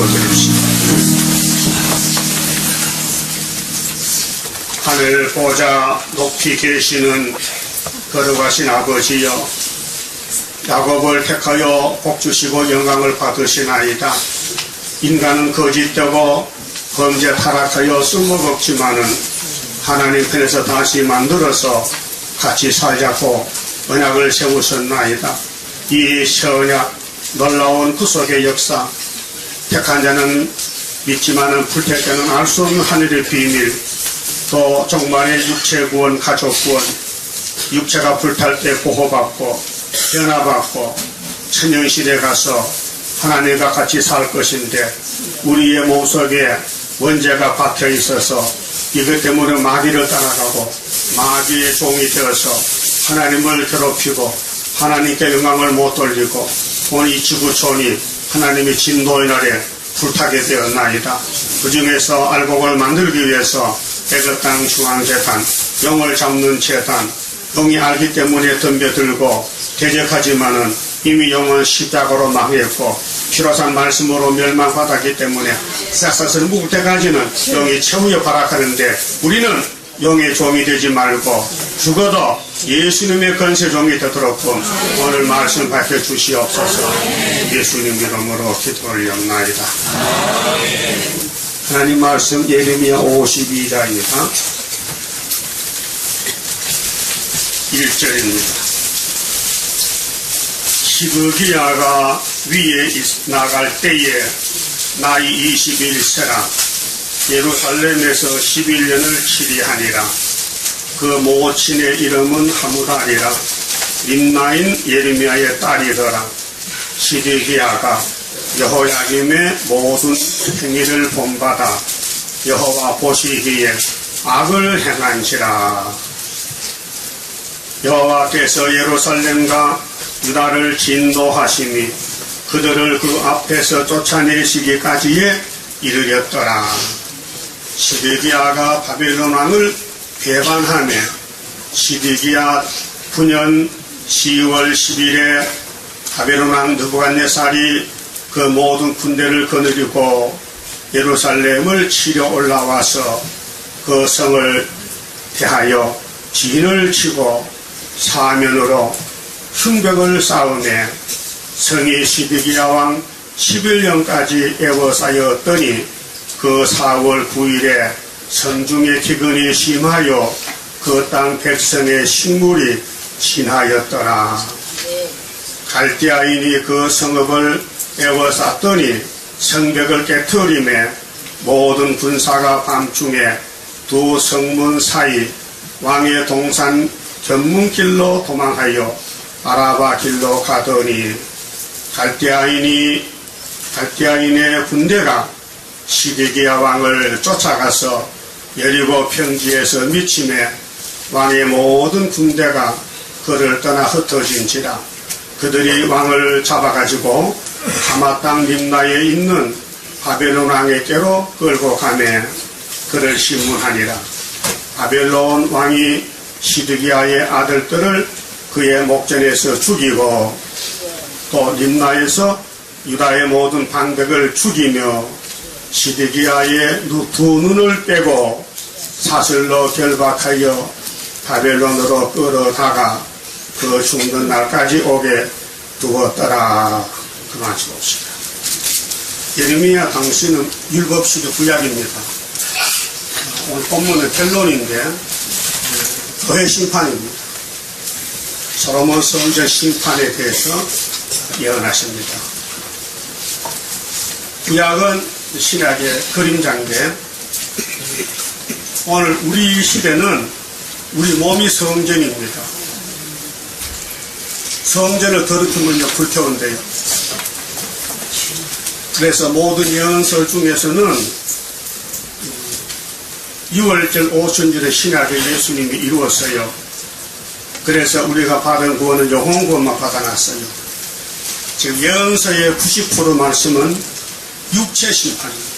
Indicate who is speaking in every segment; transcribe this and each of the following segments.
Speaker 1: 기도드립시다. 하늘 보좌 높이 계시는 거룩하신 아버지여, 야곱을 택하여 복주시고 영광을 받으시나이다. 인간은 거짓되고 범죄 타락하여 쓸모없지만은 하나님 편에서 다시 만들어서 같이 살자고 언약을 세우셨나이다. 이 선약 놀라운 구속의 역사, 택한 자는 믿지만은 불택 자는 알 수 없는 하늘의 비밀, 또 종말의 육체 구원, 가족 구원, 육체가 불탈 때 보호받고 변화받고 천년시대에 가서 하나님과 같이 살 것인데, 우리의 몸속에 원죄가 박혀 있어서 이것 때문에 마귀를 따라가고 마귀의 종이 되어서 하나님을 괴롭히고 하나님께 영광을 못 돌리고 오늘 이 지구촌이 하나님의 진노의 날에 불타게 되었나이다. 그 중에서 알곡을 만들기 위해서 애굽 땅 중앙재단, 영을 잡는 재단, 영이 알기 때문에 덤벼들고 대적하지만은 이미 영은 십자가로 망했고 피로산 말씀으로 멸망받았기 때문에 싹싹을 묵을 때까지는 영이 최후에 발악하는데, 우리는 영의 종이 되지 말고 죽어도 예수님의 건세 종이 되도록 오늘 말씀 밝혀주시옵소서. 예수님 이름으로 기도 올려옵나이다. 하나님 말씀 예레미야 52장입니다. 1절입니다. 시드기야가 위에 나갈 때에 나이 21세라 예루살렘에서 11년을 치리하니라. 그 모친의 이름은 하무다니라. 림나인 예레미야의 딸이더라. 시드기야가 여호야김의 모든 행위를 본받아 여호와 보시기에 악을 행한지라. 여호와께서 예루살렘과 유다를 진노하심이 그들을 그 앞에서 쫓아내시기까지에 이르렀더라. 시드기야가 바벨론 왕을 배반하며 시드기야 9년 10월 10일에 바벨론 왕 느부갓네살이 그 모든 군대를 거느리고 예루살렘을 치려 올라와서 그 성을 대하여 진을 치고 사면으로 흉벽을 쌓으며 성이 시드기야 왕 11년까지 에워싸였더니 그 4월 9일에 성중의 기근이 심하여 그 땅 백성의 식물이 진하였더라. 갈대아인이 그 성읍을 에워쌌더니 성벽을 깨트리며 모든 군사가 밤중에 두 성문 사이 왕의 동산 견문길로 도망하여 아라바 길로 가더니 갈대아인의 군대가 시드기야 왕을 쫓아가서 여리고 평지에서 미침에 왕의 모든 군대가 그를 떠나 흩어진지라. 그들이 왕을 잡아가지고 하마 땅 림나에 있는 바벨론 왕에게로 끌고 가매 그를 심문하니라. 바벨론 왕이 시드기야의 아들들을 그의 목전에서 죽이고 또 림나에서 유다의 모든 방백을 죽이며 시드기야의 두 눈을 빼고 사슬로 결박하여 바벨론으로 끌어다가 그 죽는 날까지 오게 두었더라. 그만 봅시다. 예레미야 당시는 율법시대 구약입니다. 오늘 본문은 결론인데 거의 심판입니다. 솔로몬 성전 심판에 대해서 예언하십니다. 구약은 신약의 그림자인데, 오늘 우리 시대는 우리 몸이 성전입니다. 성전을 더럽히면 불태운데요. 그래서 모든 예언서 중에서는 6월절 오순절에 신약의 예수님이 이루었어요. 그래서 우리가 받은 구원은 영혼 구원만 받아놨어요. 지금 예언서의 90% 말씀은 육체 심판입니다.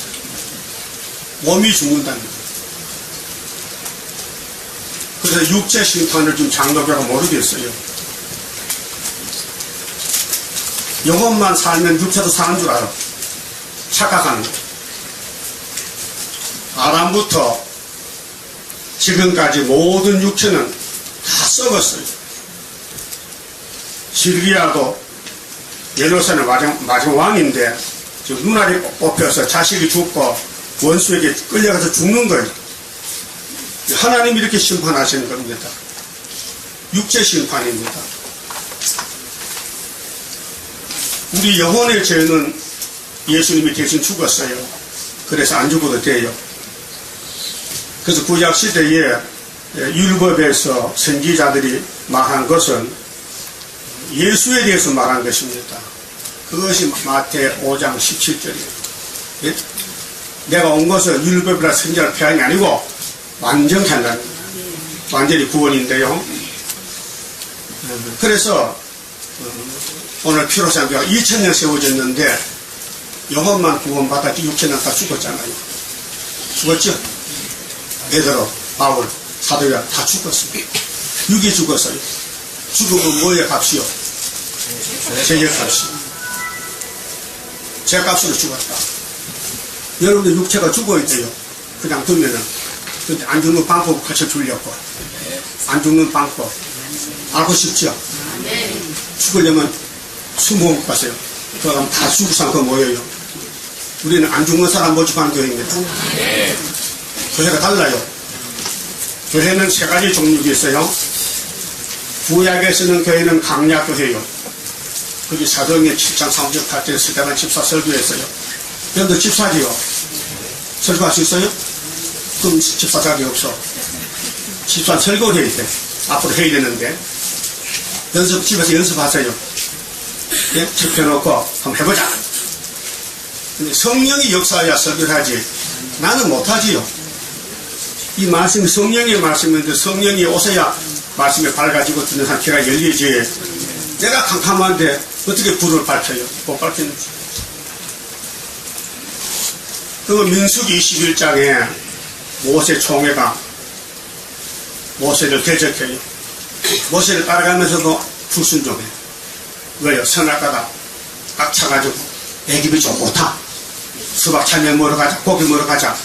Speaker 1: 몸이 죽는답니다. 그래서 육체 심판을 좀 장로교가 모르겠어요. 영혼만 살면 육체도 사는 줄 알아. 착각하는 거예요. 아담부터 지금까지 모든 육체는 다 썩었어요. 시리아도 예루살렘 마지막 왕인데 지금 눈알이 뽑혀서 자식이 죽고 원수에게 끌려가서 죽는 거예요. 하나님이 이렇게 심판하시는 겁니다. 육체 심판입니다. 우리 영혼의 죄는 예수님이 대신 죽었어요. 그래서 안 죽어도 돼요. 그래서 구약시대에 율법에서 선지자들이 말한 것은 예수에 대해서 말한 것입니다. 그것이 마태 5장 17절이에요. 내가 온 것은 율법이라 선지자를 폐하는 게 아니고 완전히 한다는 거예요. 완전히 구원인데요. 그래서 오늘 피로산교가 2000년 세워졌는데 영혼만 구원받았지 6천년 다 죽었잖아요. 죽었죠? 베드로, 바울, 사도가 다 죽었어요. 육이 죽었어요. 죽으면 뭐의 값이요? 죄의 값이요. 죄값으로 죽었다. 여러분들 육체가 죽어야 돼요. 그냥 두면은. 근데 안 죽는 방법 같이 주려고. 안 죽는 방법. 알고 싶죠? 죽으려면 수모험 가세요. 그럼 다 죽을 사람 그거 모여요. 우리는 안 죽는 사람 모집하는 교회입니다. 교회가 달라요. 교회는 세 가지 종류가 있어요. 구약에 쓰는 교회는 강약교회요. 거기 사도행전 7장 38절에 스데반 집사 설교했어요. 여러분들 집사지요? 설교할 수 있어요? 그럼 집사 자격이 없어. 집사 설교를 해야 돼. 앞으로 해야 되는데. 집에서 연습하세요. 예? 집혀놓고 한번 해보자. 근데 성령이 역사해야 설교를 하지. 나는 못하지요. 이 말씀이 성령의 말씀인데 성령이 오셔야 말씀에 밝아지고 듣는 한 귀가 열리지. 내가 캄캄한데 어떻게 불을 밝혀요? 못 밝히는지. 그리고 민수기 21장에 모세 총회가 모세를 대적해요. 모세를 따라가면서도 불순종해. 왜요? 선악과가 꽉 차가지고 애굽이 좋다. 수박 참외 먹으러 가자. 고기 먹으러 가자.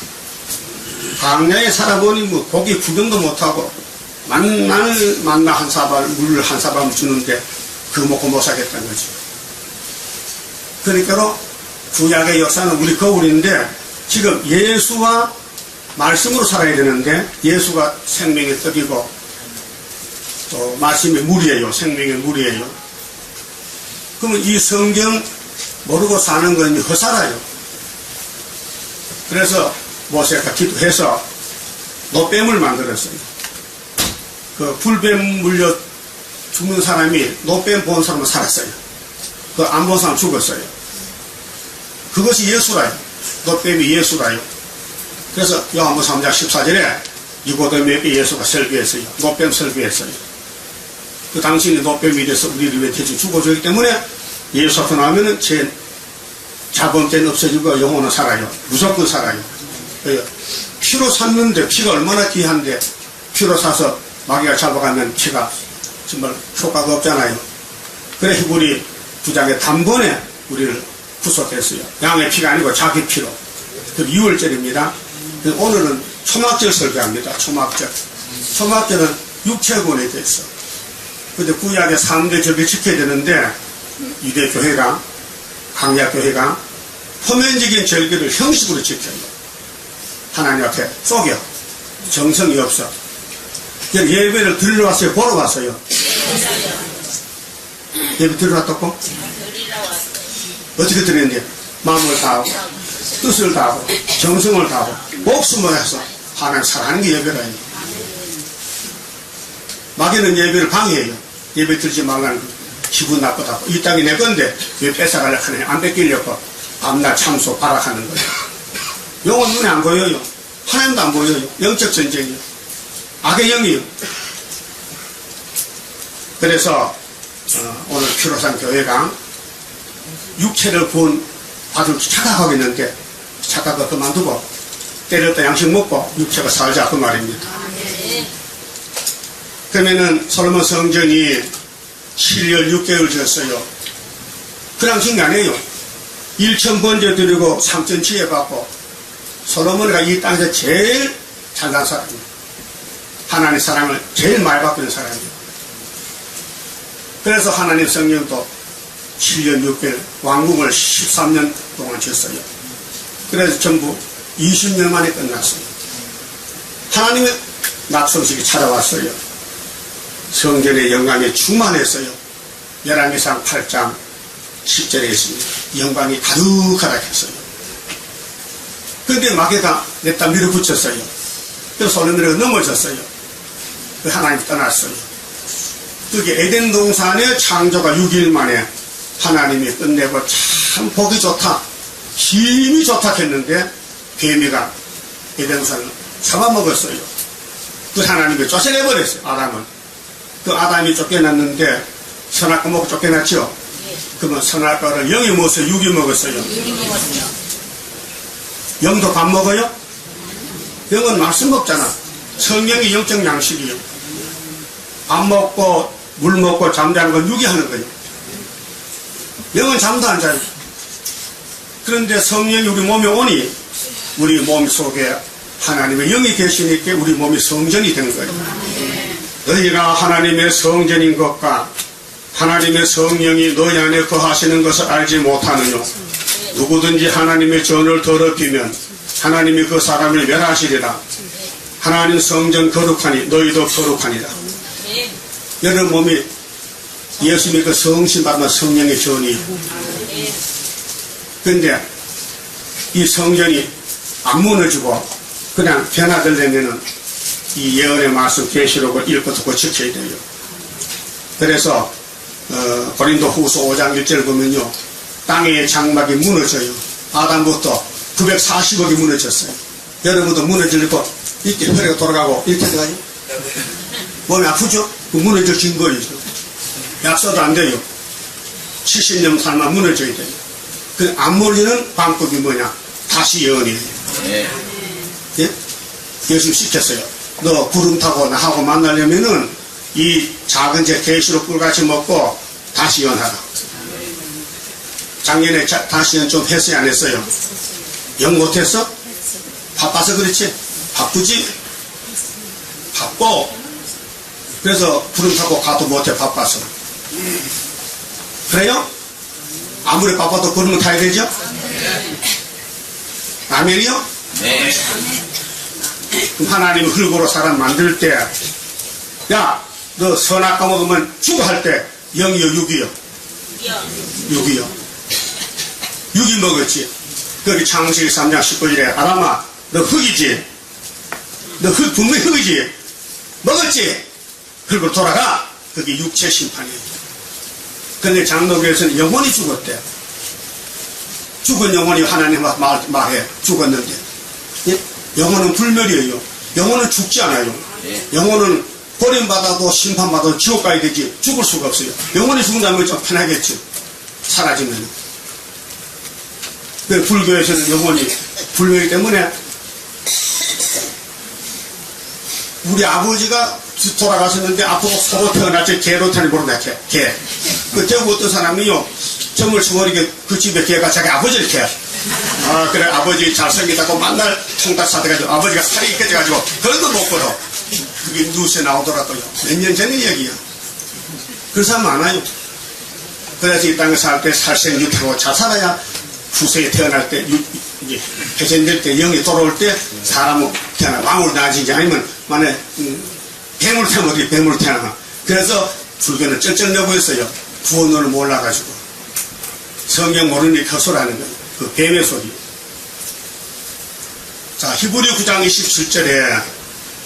Speaker 1: 광야에 살아보니 뭐 고기 구경도 못하고 만나는 만나 한 사발 물 한 사발 주는데 그거 먹고 못 사겠다는 거지. 그러니까 구약의 역사는 우리 거울인데 지금 예수와 말씀으로 살아야 되는데 예수가 생명의 떡이고 또 말씀의 물이에요. 생명의 물이에요. 그러면 이 성경 모르고 사는 건 헛살아요. 그래서 모세가 기도해서 노뱀을 만들었어요. 그 불뱀 물려 죽는 사람이 노뱀 본 사람은 살았어요. 그 안 본 사람 죽었어요. 그것이 예수라요. 노뱀이 예수라요. 그래서 요한복음 3장 14절에 니고데모에게 예수가 설교했어요. 노뱀 설교했어요. 그 당신이 노뱀이 돼서 우리를 위해 대신 죽어주기 때문에 예수 앞에 나오면은 제 자범죄는 없어지고 영혼은 살아요. 무조건 살아요. 피로 샀는데 피가 얼마나 귀한데 피로 사서 마귀가 잡아가면 피가 정말 효과가 없잖아요. 그래 히브리 9장에 단번에 우리를 구속했어요. 양의 피가 아니고 자기 피로. 그 6월절입니다. 오늘은 초막절 설교합니다. 초막절. 초막절은 육체군에 대해서. 근데 구약의 3대 절을 지켜야 되는데 유대교회가 강약교회가 표면적인 절기를 형식으로 지켜요. 하나님 앞에 속여. 정성이 없어. 예배를 드리러 왔어요? 보러 왔어요? 예배 드리러 왔다고? 어떻게 드리는데? 마음을 다하고 뜻을 다하고 정성을 다하고 목숨을 해서 하나님 사랑하는 게 예배라요. 마귀는 예배를 방해해요. 예배 드리지 말라는 기분 나쁘다고. 이 땅이 내 건데 왜 뺏어가려고 하느냐. 안 뺏기려고 밤낮 참소 발악하는 거예요. 영은 눈에 안 보여요. 하나님도 안 보여요. 영적 전쟁이요. 악의 영이요. 그래서 오늘 피로산 교회가 육체를 구원 받을 착각하고 있는데 착각을 그만두고 때렸다 양식 먹고 육체가 살자 그 말입니다. 그러면은 솔로몬 성전이 7년 6개월 지었어요. 그냥 진 게 아니에요. 1천 번째 드리고 3천 치해받고 솔로몬이가 이 땅에서 제일 잘난 사람이에요. 하나님 사랑을 제일 많이 받고 있는 사람이에요. 그래서 하나님 성령도 7년 6개월 왕궁을 13년 동안 졌어요. 그래서 전부 20년 만에 끝났어요. 하나님의 낙성식이 찾아왔어요. 성전의 영광이 충만했어요. 열왕기상 8장 10절에 있습니다. 영광이 가득하다 했어요. 그런데 마귀가 냈다 밀어붙였어요. 그래서 솔로몬이 넘어졌어요. 하나님 떠났어요. 그게 에덴 동산의 창조가 6일 만에 하나님이 끝내고 참 보기 좋다, 힘이 좋다 했는데 뱀이가 에덴 동산을 잡아먹었어요. 그 하나님이 쫓아내버렸어요. 아담은. 그 아담이 쫓겨났는데 선악과 먹고 쫓겨났죠. 그러면 선악과를 영이 먹었어요? 육이 먹었어요?
Speaker 2: 육이 먹었어요.
Speaker 1: 영도 밥 먹어요? 영은 말씀 먹잖아. 성령이 영적 양식이요. 밥 먹고 물 먹고 잠자는 건 육이 하는 거예요. 영은 잠도 안 자요. 그런데 성령이 우리 몸에 오니 우리 몸 속에 하나님의 영이 계시니까 우리 몸이 성전이 되는 거예요. 너희가 하나님의 성전인 것과 하나님의 성령이 너희 안에 거하시는 것을 알지 못하느뇨. 누구든지 하나님의 전을 더럽히면 하나님이 그 사람을 멸하시리라. 하나님 성전 거룩하니 너희도 거룩하니라. 여러분 몸이 예수 믿고 성신 받는 성령의 전이에요. 그런데 이 성전이 안 무너지고 그냥 변화되려면은 이 예언의 말씀 계시록을 읽고 듣고 지켜야 돼요. 그래서 고린도 후서 5장 1절 보면요, 땅의 장막이 무너져요. 아담부터 940억이 무너졌어요. 여러분도 무너지고 이렇게 혈액이 돌아가고 이렇게 들어가요. 몸이 아프죠? 그 무너질 증거이죠. 약소도 안 돼요. 70년 살만 무너져야 돼요. 그 안 무너지는 방법이 뭐냐? 다시 예언이에요. 예? 예수 시켰어요. 너 구름 타고 나하고 만나려면은 이 작은 제 계시록 꿀같이 먹고 다시 예언하라. 작년에 다시 예언 좀 했어요, 안 했어요? 영 못했어? 바빠서 그렇지? 바쁘지? 바빠. 그래서 구름 타고 가도 못해, 바빠서. 그래요? 아무리 바빠도 구름은 타야 되죠? 아멘이요?
Speaker 3: 네.
Speaker 1: 그럼 하나님이 흙으로 사람 만들 때, 야, 너 선악과 먹으면 죽어 할 때, 영이요, 육이요? 육이요. 육이 먹었지. 거기 창세기 3장 19절에, 아람아, 너 흙이지? 너 흙, 분명히 흙이지? 먹었지? 흙으로 돌아가. 그게 육체 심판이에요. 근데 장로교에서는 영혼이 죽었대. 죽은 영혼이 하나님 말해. 죽었는데. 예? 영혼은 불멸이에요. 영혼은 죽지 않아요. 영혼은 버림받아도 심판받아도 지옥 가야 되지 죽을 수가 없어요. 영혼이 죽는다면 좀 편하겠죠. 사라지면. 불교에서는 영혼이 불멸이기 때문에 우리 아버지가 돌아가셨는데 앞으로 서로 태어났지. 개로 태어나는 모른다. 개. 그 대구 어떤 사람이요, 점을 쳐버리게 그 집에 개가 자기 아버지를 캐. 아, 그래, 아버지 잘생기다고 만날 통닭 사돼가지고 아버지가 살이 깨져가지고 그런 거 못 걸어. 그게 뉴스에 나오더라고요. 몇 년 전의 얘기야. 그런 사람 많아요. 그래서 이 땅에 살 때 살생육하고 잘 살아야 후세에 태어날 때, 이제 회전될 때, 영이 돌아올 때 사람은 태어나, 왕으로 나아지지 아니면 만에 뱀을 태우면 어떻게 뱀으로 태어나. 그래서 불교는 쩔쩔려고 했어요. 구원론을 몰라가지고. 성경 모르니 헛소리하는 거예요. 그 뱀의 소리. 자, 히브리 9장 27절에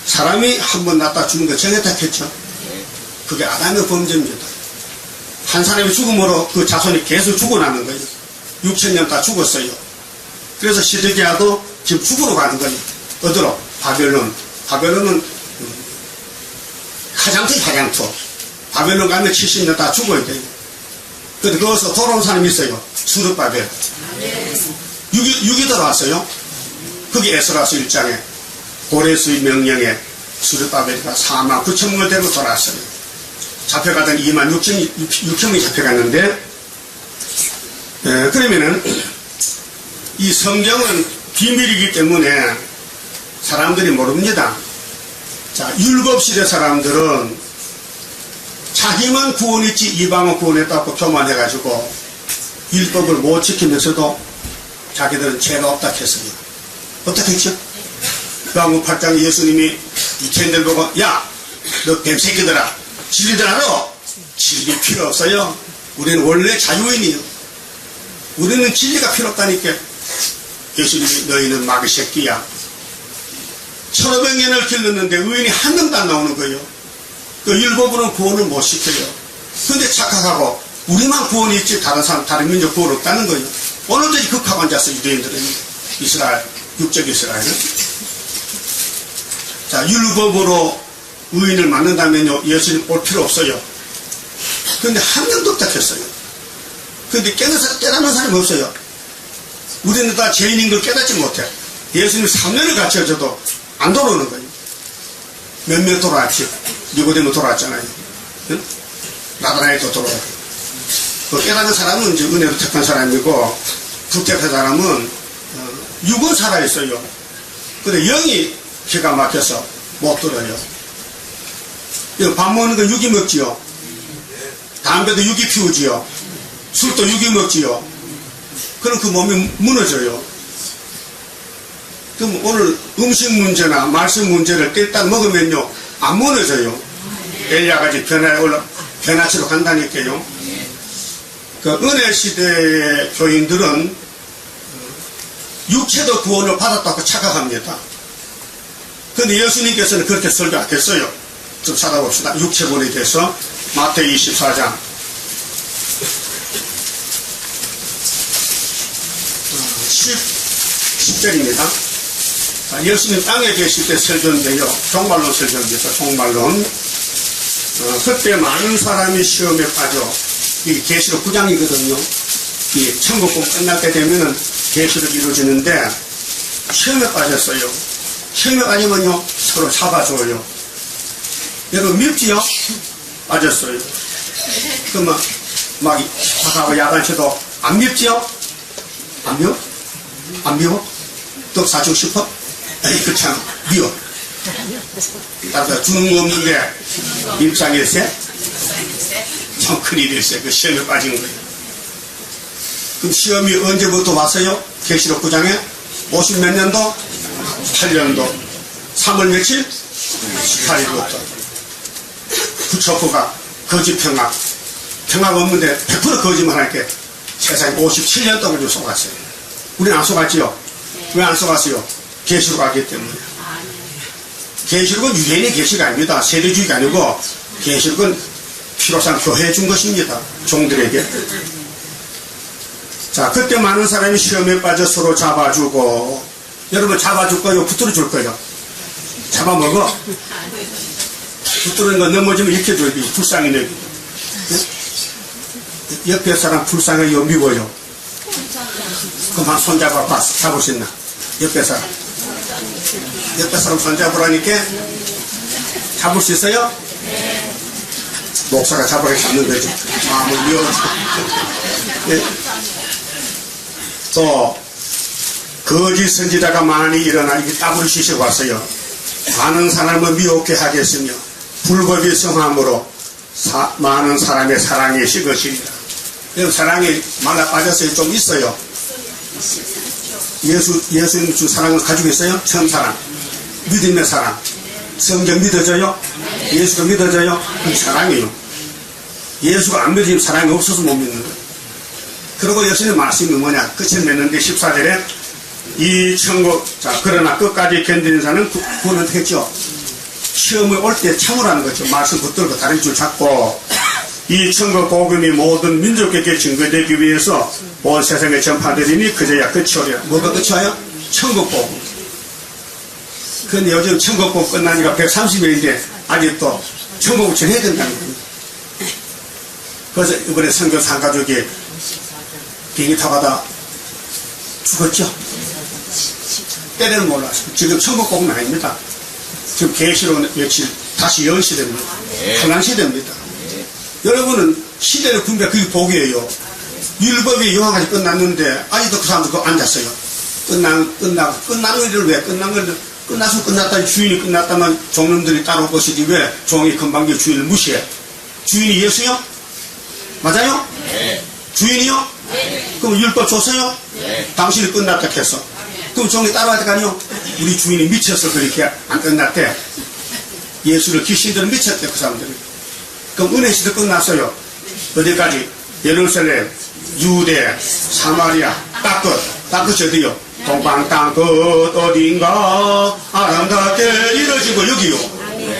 Speaker 1: 사람이 한 번 낳다 죽는 거 정했다 했죠. 그게 아담의 범죄입니다. 한 사람이 죽음으로 그 자손이 계속 죽어나는 거예요. 6,000년 다 죽었어요. 그래서 시드기야도 지금 죽으러 가는 거예요. 어디로? 바벨론. 바벨론은 화장터. 바벨론 가면 70년 다 죽어야 돼요. 근데 거기서 돌아온 사람이 있어요. 수르바벨. 6이 들어왔어요. 거기 에스라서 1장에 고레스의 명령에 수르바벨이가 49,000명을 데리고 돌아왔어요. 잡혀가던 26,000명이 잡혀갔는데, 그러면은 이 성경은 비밀이기 때문에 사람들이 모릅니다. 자, 율법시대 사람들은 자기만 구원했지 이방은 구원했다고 교만해가지고 율법을 못 지키면서도 자기들은 죄가 없다 했어요. 어떻게 했죠? 요한복음 8장 예수님이 이 캔들 보고 야, 너 뱀새끼들아 진리들 알아? 진리 필요 없어요. 우리는 원래 자유인이에요. 우리는 진리가 필요 없다니까. 예수님이 너희는 마귀 새끼야. 1500년을 길렀는데 의인이 한 명도 안 나오는 거예요. 그 율법으로는 구원을 못 시켜요. 근데 착각하고 우리만 구원이 있지 다른 사람, 다른 민족 구원 없다는 거예요. 오늘도 극하고 앉았어 유대인들은. 이스라엘, 육적 이스라엘은. 자, 율법으로 의인을 만든다면요 예수님 올 필요 없어요. 근데 한 명도 없다 했어요. 근데 깨닫는 사람이 없어요. 우리는 다 죄인인 걸 깨닫지 못해. 예수님 3년을 갇혀져도 안 돌아오는 거예요. 몇 명 돌아왔지. 니고데모 돌아왔잖아요. 응? 나다나엘도 돌아오고. 그 깨닫는 사람은 이제 은혜로 택한 사람이고, 불택한 사람은 육은 살아있어요. 근데 영이 기가 막혀서 못 들어요. 밥 먹는 건 육이 먹지요. 담배도 육이 피우지요. 술도 육이 먹지요. 그럼 그 몸이 무너져요. 그럼 오늘 음식 문제나 말씀 문제를 일단 먹으면요 안 무너져요. 엘리야같이 변화치로 간다니까요. 그 은혜 시대의 교인들은 육체도 구원을 받았다고 착각합니다. 그런데 예수님께서는 그렇게 설교 안 했어요. 좀 찾아봅시다. 육체본에 대해서 마태복음 24장 10절입니다. 예수님 땅에 계실 때 설교인데요. 종말론 설교입니다. 종말론. 그때 많은 사람이 시험에 빠져. 이게 계시록 9장이거든요. 이 천국공 끝날 때 되면은 계시록이 이루어지는데 시험에 빠졌어요. 시험에 빠지면요 서로 잡아줘요. 여러분 밉지요? 빠졌어요. 그러면 막 박하고 야단쳐도 안 밉지요? 안 미워? 안 미워? 떡 사주고 싶어? 에이 그참 미워. 따라서 주는 거 없는 게 입상일세? 참 큰일일세. 그 시험에 빠진 거예요. 그럼 시험이 언제부터 왔어요? 계시록 9장에 50 몇 년도? 8년도 3월 며칠? 18일부터 부처프가 거짓 평화 평화가 없는데 100% 거짓말 할게 세상에 57년 동안 속았어요. 우리는 안 속았지요? 왜 안 속았어요? 계시록 알기 때문에. 계시록은 유대인의 계시가 아닙니다. 세대주의가 아니고 계시록은 필요상 교회에 준 것입니다. 종들에게. 자, 그때 많은 사람이 시험에 빠져 서로 잡아주고, 여러분 잡아줄 거요? 붙들어 줄 거요? 잡아먹어? 붙들는 거 넘어지면 이렇게 줘야 돼. 불쌍히 내기. 옆에 사람 불쌍해요? 미워요? 그럼 한 손잡아 잡을 수 있나? 옆에 사람. 옆에 사람 손잡으라니까 잡을 수 있어요? 목사가 잡으라 잡는 거죠. 마음을 미워서. 네. 또 거짓 선지자가 많이 일어나 이게 따블 시시고 왔어요. 많은 사람을 미혹게 하겠으며 불법이 성함으로 많은 사람의 사랑이 식으시리라. 사랑이 말라 빠졌어요. 좀 있어요. 예수님 준 사랑을 가지고 있어요? 처음 사랑. 믿음의 사랑. 성경 믿어져요? 예수가 믿어져요? 그럼 사랑이에요. 예수가 안 믿으면 사랑이 없어서 못 믿는 거예요. 그리고 예수님 말씀이 뭐냐? 끝을 맺는데 14절에 이 천국, 자, 그러나 끝까지 견디는 자는 구원을 했죠. 시험을 올 때 참으라는 거죠. 말씀 붙들고 다른 줄 잡고 이 천국 복음이 모든 민족에게 증거되기 위해서 온 세상에 전파되리니 그제야 끝이 오리라. 뭐가 끝이 와요? 천국 복음. 근데 요즘 천국 복음 끝나니까 130일인데 아직도 천국을 전해야 된다는 겁니다. 그래서 이번에 선교사 한 가족이 비행기 타고 가다 죽었죠. 때는 몰랐어요. 지금 천국 복음은 아닙니다. 지금 계시록 며칠 다시 연 시대입니다. 편한 시대입니다. 여러분은 시대를 분별 그게 복이에요. 율법이 영화까지 끝났는데 아직도 그 사람들 그거 앉았어요. 끝난 일을 왜 끝난 걸 끝나서 끝났다 주인이 끝났다면 종놈들이 따로 것이지 왜 종이 금방 주인을 무시해? 주인이 예수요? 맞아요?
Speaker 2: 네.
Speaker 1: 주인이요?
Speaker 2: 네.
Speaker 1: 그럼 율법 줬어요?
Speaker 2: 네.
Speaker 1: 당신이 끝났다 했어. 그럼 종이 따라갈 때가 아니요? 우리 주인이 미쳤어 그렇게 안 끝났대. 예수를 귀신들은 미쳤대 그 사람들이. 그럼 은혜 시대 끝났어요. 어디까지? 예루살렘, 유대, 사마리아, 딱 끝이 어디요? 동방 땅끝 어딘가 아름답게 이루어지고 여기요.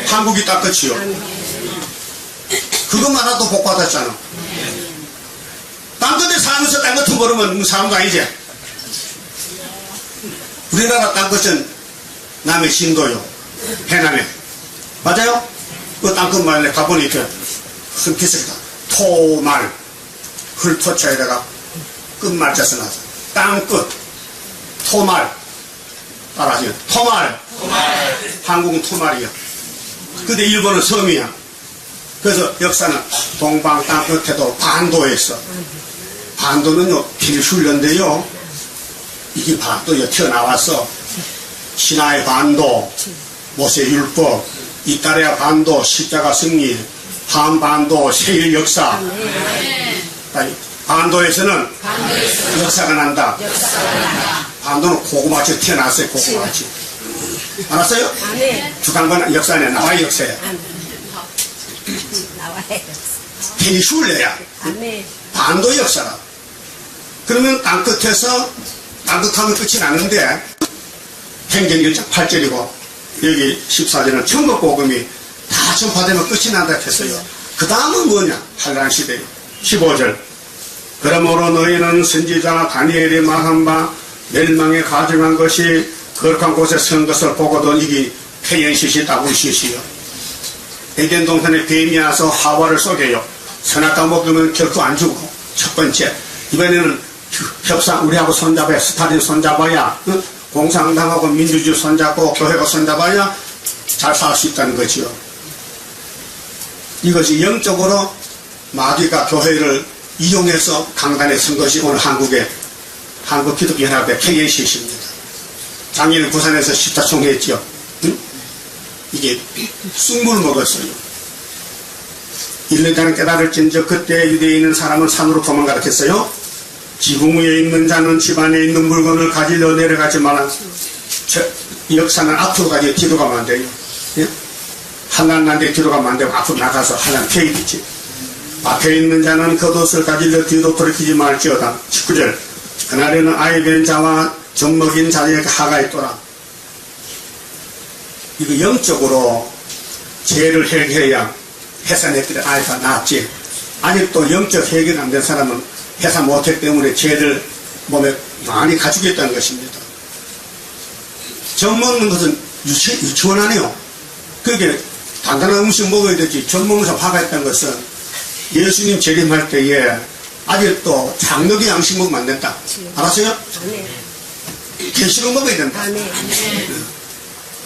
Speaker 1: 한국이 딱 끝이요. 그것만아도 복 받았잖아. 땅끝에 살면서 땅끝을 모르면 사람도 아니지. 우리나라 땅끝은 남의 신도요. 해남에. 맞아요? 그 땅끝말에 가보니 이렇게 큰 피색이다. 토말. 흙토차에다가 끝말자서 나서. 땅끝. 토말. 따라하시면. 토말. 한국은 토말이야. 근데 일본은 섬이야. 그래서 역사는 동방 땅끝에도 반도에 있어. 반도는요, 필훈련인데요. 이게 반도에 튀어나왔어. 신하의 반도, 모세율법, 이탈리아 반도, 십자가 승리, 한반도, 세일 역사. 반도에서는 역사가 난다. 반도는 고구마치 튀어나왔어요, 고구마치. 알았어요? 주강반 역사 안에 나와야 역사야. 필훈련이야. 반도 역사라. 그러면 땅끝에서 땅끝하면 끝이 나는데 행전 1장 8절이고 여기 14절은 천국복음이 다 전파되면 끝이 난다 했어요. 그 다음은 뭐냐? 환란 시대요. 15절 그러므로 너희는 선지자 다니엘이 말한 바 멸망에 가증한 것이 거룩한 곳에 선 것을 보고도 이게 폐연시시 다불시시요. 에덴 동산에 뱀이 와서 하와를 속여요. 선악과 먹으면 결코 안 죽고. 첫 번째 이번에는 협상 우리하고 손잡아야 스탈린 손잡아야 공산당하고 민주주의 손잡고 교회가 손잡아야 잘 살 수 있다는 거지요. 이것이 영적으로 마귀가 교회를 이용해서 강단에 선 것이 오늘 한국의 한국기독교연합의 KNCC입니다. 작년에 부산에서 십자총회했죠. 이게 쑥물 먹었어요. 인류자는 깨달을진저 그때 유대에 있는 사람은 산으로 도망가라 했어요. 지붕 위에 있는 자는 집안에 있는 물건을 가지러 내려가지 말라. 역사는 앞으로 가지 뒤로 가면 안 돼요. 예? 환난 난데 뒤로 가면 안 되고 앞으로 나가서 환난 피해 있지. 앞에 있는 자는 겉옷을 가지러 뒤로 돌이키지 말지어다. 19절 그날에는 아이 된 자와 젖먹인 자에게 하가 있더라. 이거 영적으로 죄를 해결해야 해산했더니 아이가 낫지. 아직도 영적 해결 안 된 사람은 해산 못했기 때문에 죄를 몸에 많이 가지고 있다는 것입니다. 젖 먹는 것은 유치원 아니에요. 그게 단단한 음식 먹어야 되지. 젖 먹는 화가 있다는 것은 예수님 재림할 때에 아직도 장력의 양식 먹으면 안 된다. 알았어요? 계시로 먹어야 된다.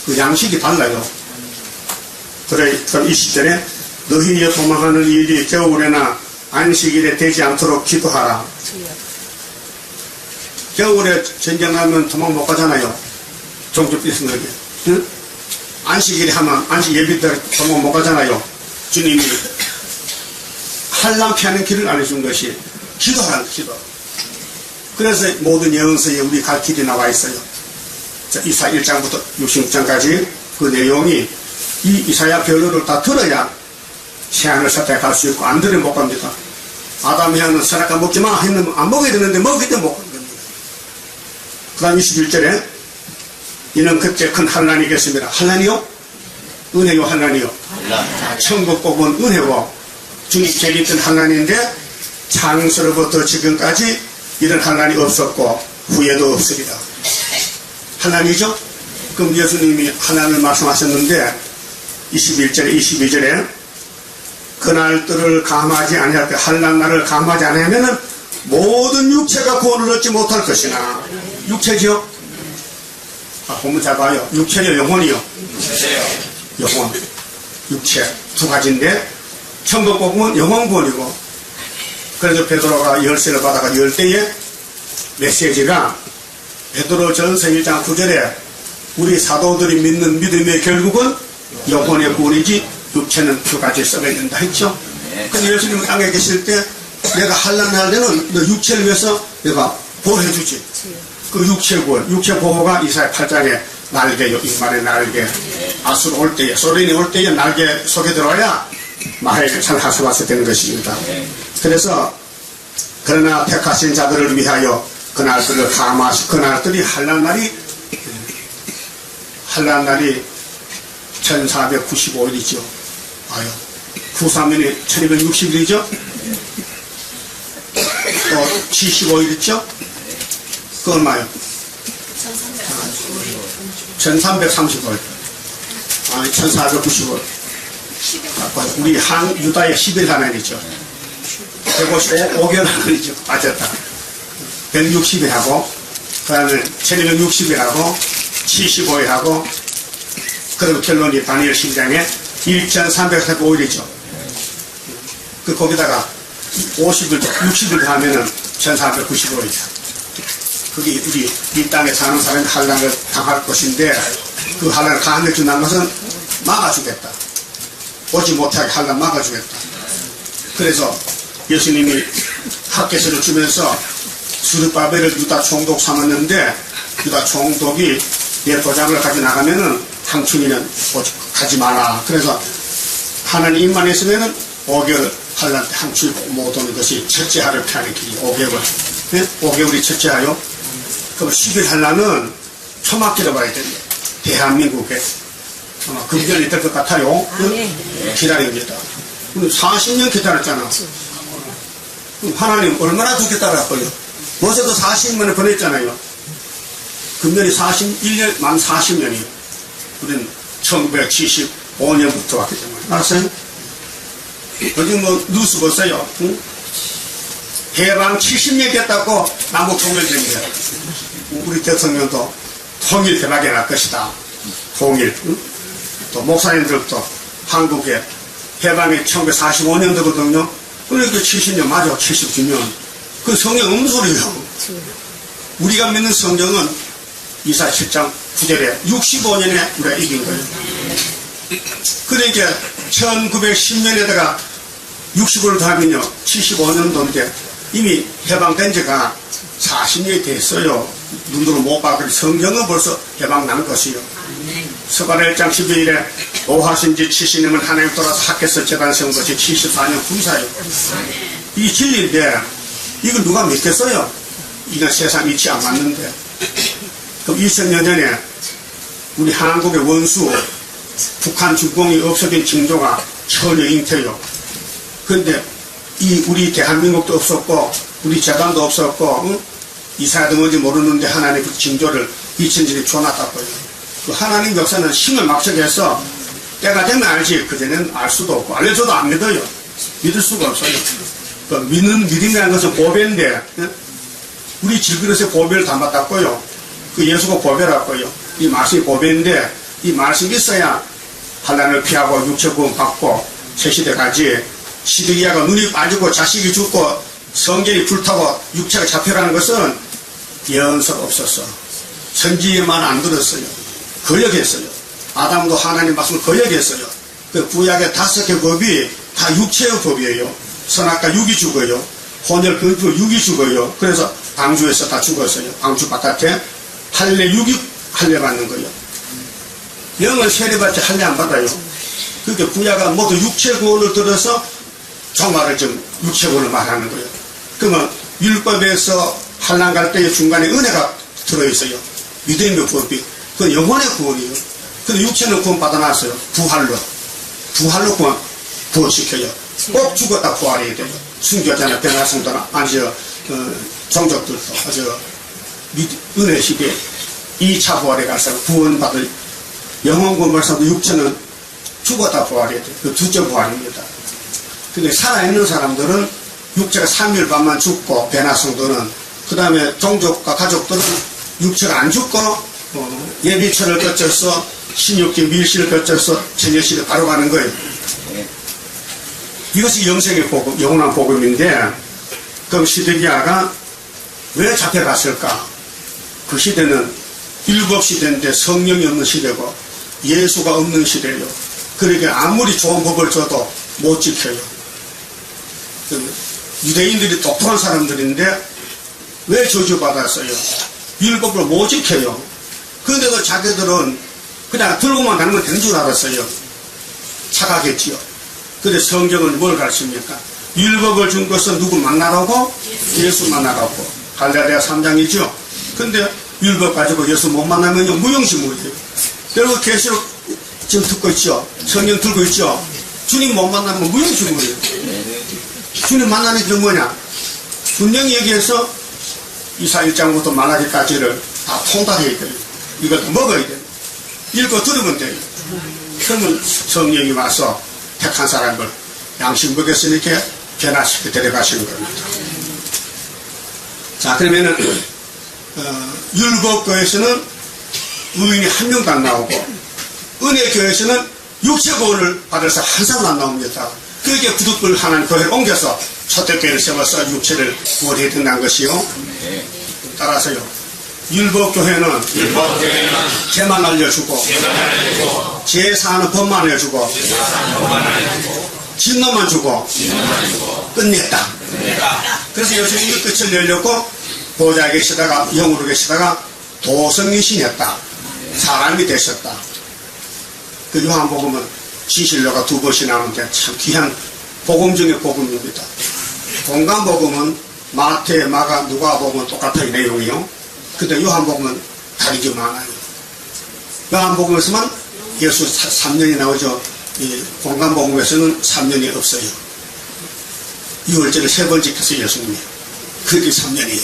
Speaker 1: 그 양식이 달라요. 그래, 그럼 20절에 너희의 도망하는 일이 겨울에나 안식일에 되지 않도록 기도하라. 겨울에 전쟁하면 도망 못 가잖아요. 종교 비슷하게. 응? 안식일에 하면 안식 예비 때 도망 못 가잖아요. 주님이 환난 피하는 길을 알려준 것이 기도하라는 기도. 그래서 모든 예언서에 우리 갈 길이 나와 있어요. 자, 이사 1장부터 66장까지 그 내용이 이 이사야 별로를 다 들어야 새하늘 사태에 갈 수 있고 안 들으면 못 갑니다. 아담이 하는 선악과 먹지 마 했는데 안 먹어야 되는데 먹을 때 못 가는 겁니다. 그 다음 21절에 이는 그때 큰 환난이겠습니다. 환난이요? 은혜요 환난이요? 천국 복은 은혜고 주님 재림된 환난인데 창세로부터 지금까지 이런 환난이 없었고 후에도 없으리라. 환난이죠? 그럼 예수님이 환난을 말씀하셨는데 21절에 22절에 그날들을 감하지 아니할 때 환난 날을 감하지 않으면 모든 육체가 구원을 얻지 못할 것이나 육체죠? 보면 잘 봐요. 육체요 영혼이요? 영혼 육체 두 가지인데 천국 복음은 영혼 구원이고 그래서 베드로가 열쇠를 받아가 열 때에 메시지가 베드로 전서 1장 9절에 우리 사도들이 믿는 믿음의 결국은 영혼의 구원이지 육체는 두 가지 썩어야 된다 했죠. 근데 예수님은 땅에 계실 때 내가 환난할 때는 너 육체를 위해서 내가 보호해주지. 그 육체 구원, 육체 보호가 이사야 8장에 날개요, 인간의 날개. 아수르 올 때에, 소련이 올 때에 날개 속에 들어와야 마의 산하수바스 되는 것입니다. 그래서 그러나 택하신 자들을 위하여 그날들을 감화시 그날들이 한란 날이 1495일이죠. 아유, 931이 1260일이죠. 또 75일 있죠. 그 얼마요? 1335일. 아니 1495일. 우리 유다의 10일 하나이죠. 155개월 하나이죠. 빠졌다. 160일하고 그 다음에 1260일하고 75일하고 그리고 결론이 다니엘 12장에 1345일이죠. 그 거기다가 50일, 60일 하면은 1495일이죠. 그게 우리 이 땅에 사는 사람이 환난을 당할 것인데 그 환난을 가한데 준다는 것은 막아주겠다. 오지 못하게 환난 막아주겠다. 그래서 예수님이 학개서를 주면서 스룹바벨을 유다 총독 삼았는데 유다 총독이 내 도장을 가져 나가면은 당춘이는 가지 마라. 그래서 하나님 입만 했으면은 5개월 환난 때 항출 못 오는 것이 첫째 하를 피하는 길이 5개월. 네? 5개월이 첫째 하요. 그럼 10일 환난은 초막기로 봐야 됩니다. 대한민국에 금전이 될 것 같아요. 기다립니다. 40년 기다렸잖아. 하나님 얼마나 더 기다렸고요. 벌써도 40년을 보냈잖아요. 금년이 41년, 만 40년이요. 우리는 1975년부터 왔기 때문에. 알았어요? 요즘 뭐 뉴스 보세요. 응? 해방 70년 됐다고 남북 통일됩니다. 우리 대통령도 통일 대박이 날 것이다. 통일. 응? 또 목사님들도 한국에 해방이 1945년도거든요. 그러니까 70년 맞아. 70주년. 그 성경 없는 소리예요. 우리가 믿는 성경은 이사야 7장 9절에 65년에 우리가 이긴 거예요. 그러니까 1910년에다가 65를 더하면요 75년도인데 이미 해방된 지가 40년이 됐어요. 눈으로 못 봐. 성경은 벌써 해방 난 것이요. 서가랴 1장 12일에 오하신지 70년을 하나님 돌아서 학교에서 재단 세운 것이 74년 군사예요. 이게 진리인데 이걸 누가 믿겠어요? 이건 세상 이치 안 맞는데. 그럼 2000년 전에 우리 한국의 원수 북한 주공이 없어진 징조가 전혀 잉태요. 그런데 우리 대한민국도 없었고 우리 재단도 없었고 응? 이사야도 뭔지 모르는데 하나님 그 징조를 2000년에 줘놨다고요. 그 하나님 역사는 힘을 막척해서 때가 되면 알지 그전에는 알 수도 없고 알려줘도 안 믿어요. 믿을 수가 없어요. 그 믿음이라는 것은 보배인데 응? 우리 질그릇에 보배를 담았다고요. 그 예수가 보배라고요. 이 말씀이 보배인데 이 말씀이 있어야 환난을 피하고 육체 구원 받고 새 시대까지 시드기야가 눈이 빠지고 자식이 죽고 성전이 불타고 육체가 잡혀가는 것은 연석 없었어. 선지만 안 들었어요. 거역했어요. 아담도 하나님 말씀을 거역했어요. 그 구약의 5개 법이 다 육체의 법이에요. 선악과 육이 죽어요. 혼혈 근풀 육이 죽어요. 그래서 방주에서 다 죽었어요. 방주 바깥에 할례 육이 할례 받는 거예요. 영은 세례받지 할례 안 받아요. 그러니까 구약은 모두 육체 구원을 들어서 종말을 좀 육체 구원을 말하는 거예요. 그러면 율법에서 환난 갈 때의 중간에 은혜가 들어있어요. 믿음의 법이. 그건 영혼의 구원이에요. 근데 육체는 구원 받아놨어요. 부활로 구원시켜요. 꼭 죽었다 부활해야 돼요. 순교자나 변화성도나 아니 종족들도 은혜 시대에 2차 부활에 가서 구원받을 영혼 구원받아서 육체는 죽었다 부활해야 돼요. 그 두째 부활입니다. 근데 살아있는 사람들은 육체가 3일 반만 죽고 변화성도는 그 다음에 종족과 가족들은 육체가 안 죽고 예비철을 거쳐서 신육기 밀실을 거쳐서 천여시를 바로 가는 거예요. 이것이 영생의 복음, 영원한 복음인데 그럼 시드기야가 왜 잡혀갔을까? 그 시대는 율법 시대인데 성령이 없는 시대고 예수가 없는 시대예요. 그러니까 아무리 좋은 법을 줘도 못 지켜요. 유대인들이 똑똑한 사람들인데 왜 저주받았어요? 율법을 못 지켜요. 그런데도 자기들은 그냥 들고만 다니면 되는 줄 알았어요. 착하겠지요. 근데 성경은 뭘 가르칩니까? 율법을 준 것은 누구 만나라고? 예수 만나라고. 갈라디아 3장이죠. 근데 율법 가지고 예수 못 만나면요 무용지물이에요. 여러분 계시록 지금 듣고 있죠? 성경 들고 있죠? 주님 못 만나면 무용지물이에요. 주님 만나는 게 뭐냐? 분명히 얘기해서 이사 1장부터 말하기까지를 다 통달해야 돼요. 이것도 먹어야 돼요. 읽고 들으면 돼요. 그러면 성령이 와서 택한 사람을 양식 먹였으니까 변화시켜 데려가시는 겁니다. 자, 그러면은 율법교에서는 의인이 한 명도 안 나오고 은혜교에서는 육체구원을 받을 사람 한 사람도 안 나옵니다. 그렇게 구두불 하나님 교회를 옮겨서 초대교회를 세워서 육체를 구원해야 된다는 것이요. 따라서요. 율법교회는 죄만 알려주고 제사하는 법만 알려주고 진노만 주고 끝냈다. 그래서 요즘 이 끝을 내려고 보좌에 계시다가 영으로 계시다가 도성이시냈다. 사람이 되셨다. 그 요한복음은 진실로가 2번씩 나오는데 참 귀한 복음 중에 복음입니다. 공간복음은 마태, 마가, 누가복음은 똑같은 내용이요. 근데 요한복음은 다르게 많아요. 요한복음에서만 예수 3년이 나오죠. 이 공간복음에서는 3년이 없어요. 6월절을 3번 지켜서 예수님이. 그게 3년이에요.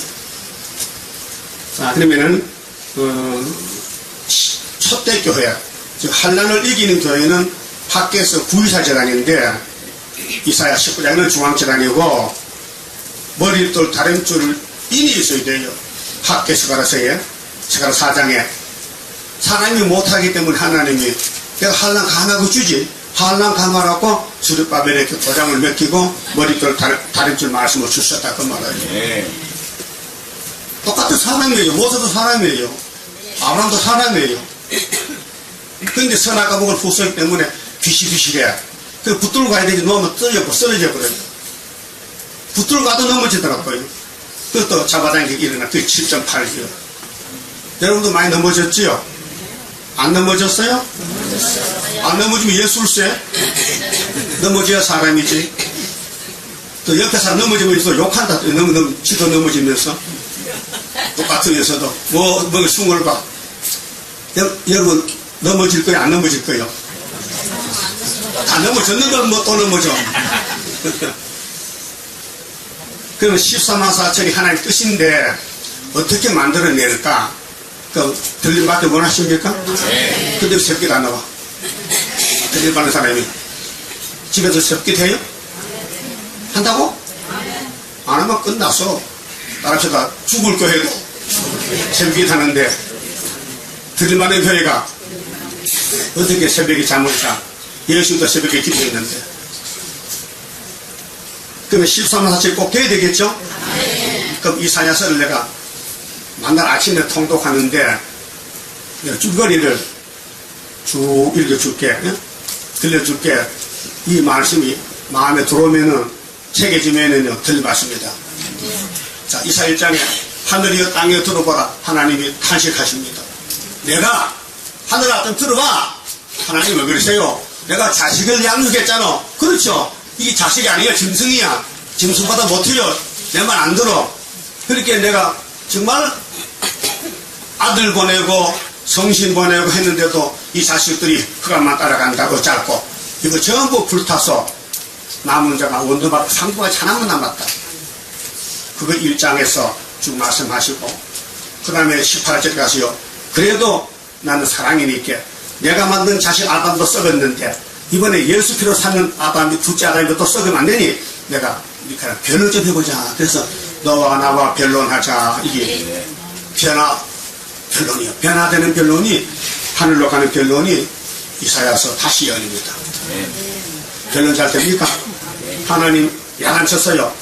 Speaker 1: 자, 그러면은, 초대교회, 즉, 환난을 이기는 교회는 밖에서 구이사재단인데, 이사야 19장은 중앙재단이고, 머리돌 다림줄 인이 있어야 돼요. 밖에서 가라서요. 제가 4장에. 사람이 못하기 때문에 하나님이 내가 환난 감하고 주지. 환난 감하라고 수르바벨에 이렇게 도장을 맡기고 머리돌 다림줄 말씀을 주셨다. 그 말이에요. 똑같은 사람이에요. 모세도 사람이에요. 아브라함도 사람이에요. 그런데 선악과 복을 후소했기 때문에 비실비실해. 그 붙들고 가야 되지. 놓으면 쓰러져 버려요. 붙들고 가도 넘어지더라고요. 그것도 잡아당기기 일어나. 그게 7.8이요. 여러분도 많이 넘어졌지요? 안 넘어졌어요? 안 넘어지면 예술세? 넘어져야 사람이지. 또 옆에 사람 넘어지면 또 욕한다. 지도 넘어지면서. 똑같으면서도. 뭐 숭을 봐. 여러분, 넘어질 거예요? 안 넘어질 거예요? 다 넘어졌는 걸 뭐 또 넘어져. 그러면 14만 4천이 하나님 뜻인데 어떻게 만들어낼까? 그 들림받기 원하십니까? 네. 근데 섭기가 안 나와. 들림받는 사람이 집에서 섭기 돼요? 한다고? 안 하면 끝났어. 따라서 죽을 교회도 섭기 하는데 들림받는 교회가 어떻게 새벽에 잠을 자? 예수도 새벽에 기도했는데. 그러면 14만 4천이 꼭 돼야 되겠죠? 그럼 이사야서를 내가 만날 아침에 통독하는데 줄거리를 쭉 읽어줄게. 들려줄게. 이 말씀이 마음에 들어오면은 새겨지면은요 들려봤습니다. 자, 이사 1장에 하늘이여 땅에 들어보라. 하나님이 탄식하십니다. 내가 하늘아 좀 들어봐. 하나님 왜 그러세요? 내가 자식을 양육했잖아. 그렇죠. 이게 자식이 아니야. 짐승이야. 짐승보다 못해요. 내 말 안 들어. 그렇게 내가 정말 아들 보내고 성신 보내고 했는데도 이 자식들이 흑암만 따라간다고 짧고 이거 전부 불타서 남은 자가 원도받고 상부가 하나만 남았다. 그거 1장에서 쭉 말씀하시고 그 다음에 18절 가서요. 그래도 나는 사랑이니까 내가 만든 자식 아담도 썩었는데 이번에 예수 피로 사는 아담이 둘째 아담이 또 썩으면 안 되니 내가 이렇게 변을 좀 해보자. 그래서 너와 나와 변론하자. 이게 변론이요. 변화되는 변론이 하늘로 가는 변론이 이사야서 다시 열립니다. 변론 잘 됩니까? 하나님 야단쳤어요.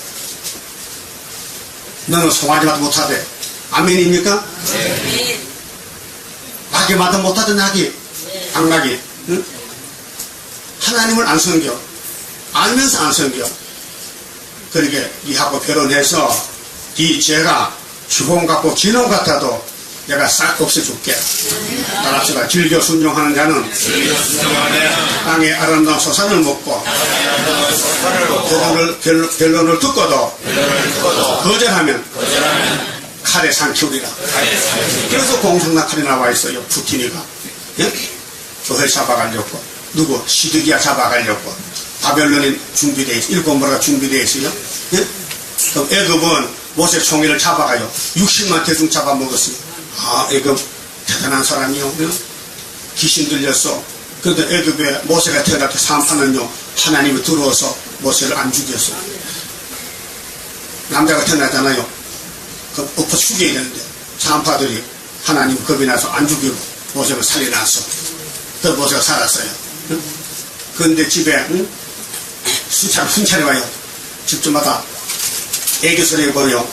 Speaker 1: 너는 송아지 맛도 못하되 아멘입니까?
Speaker 2: 네.
Speaker 1: 낙이마다 못하던 낙이, 악낙이, 응? 하나님을 안 섬겨. 알면서 안 섬겨. 그러게, 니하고 결혼해서, 이 죄가 주공 같고 기놈 같아도 내가 싹 없애줄게. 따라합시다. 즐겨 순종하는 자는 땅의 아름다운 소산을 먹고, 결론을 듣고도 거절하면 칼에 삼키우리라. 그래서 공중나 칼이 나와 있어요. 푸틴이가. 예? 교회 잡아가려고. 누구? 시드기야 잡아가려고. 바벨론이 준비되어 있어요. 일곱 모라가 준비되어 있어요. 예? 그럼 애굽은 모세 총회를 잡아가요. 60만 대중 잡아먹었어요. 아, 애굽 대단한 사람이요. 예? 귀신 들렸어. 그런데 애굽에 모세가 태어날 때 산파는요, 하나님이 들어와서 모세를 안 죽였어요. 남자가 태어나잖아요. 그 엎어 죽여야 되는데 산파들이 하나님 겁이 나서 안 죽이고 모세를 살려놨어. 그래서 모세가 살았어요. 응? 그런데 집에 순찰이 와요. 집집마다 애기 소리 버려.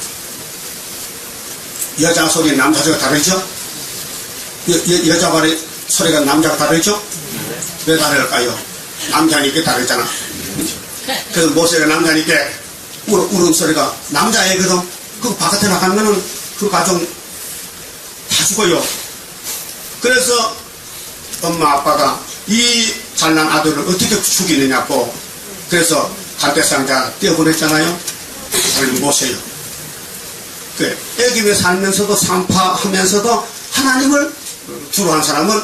Speaker 1: 여자 소리 남자 소리가 다르죠? 여자 말의 소리가 남자가 다르죠? 왜 다를까요? 남자니까 다르잖아. 그래서 모세가 남자니까 울음 소리가 남자애거든. 그 바깥에 나가면은 그 가정 다 죽어요. 그래서 엄마 아빠가 이 잘난 아들을 어떻게 죽이느냐고. 그래서 갈대상자 떼어보냈잖아요. 하나님 모세요. 그 애굽에 살면서도 산파하면서도 하나님을 주로 한 사람은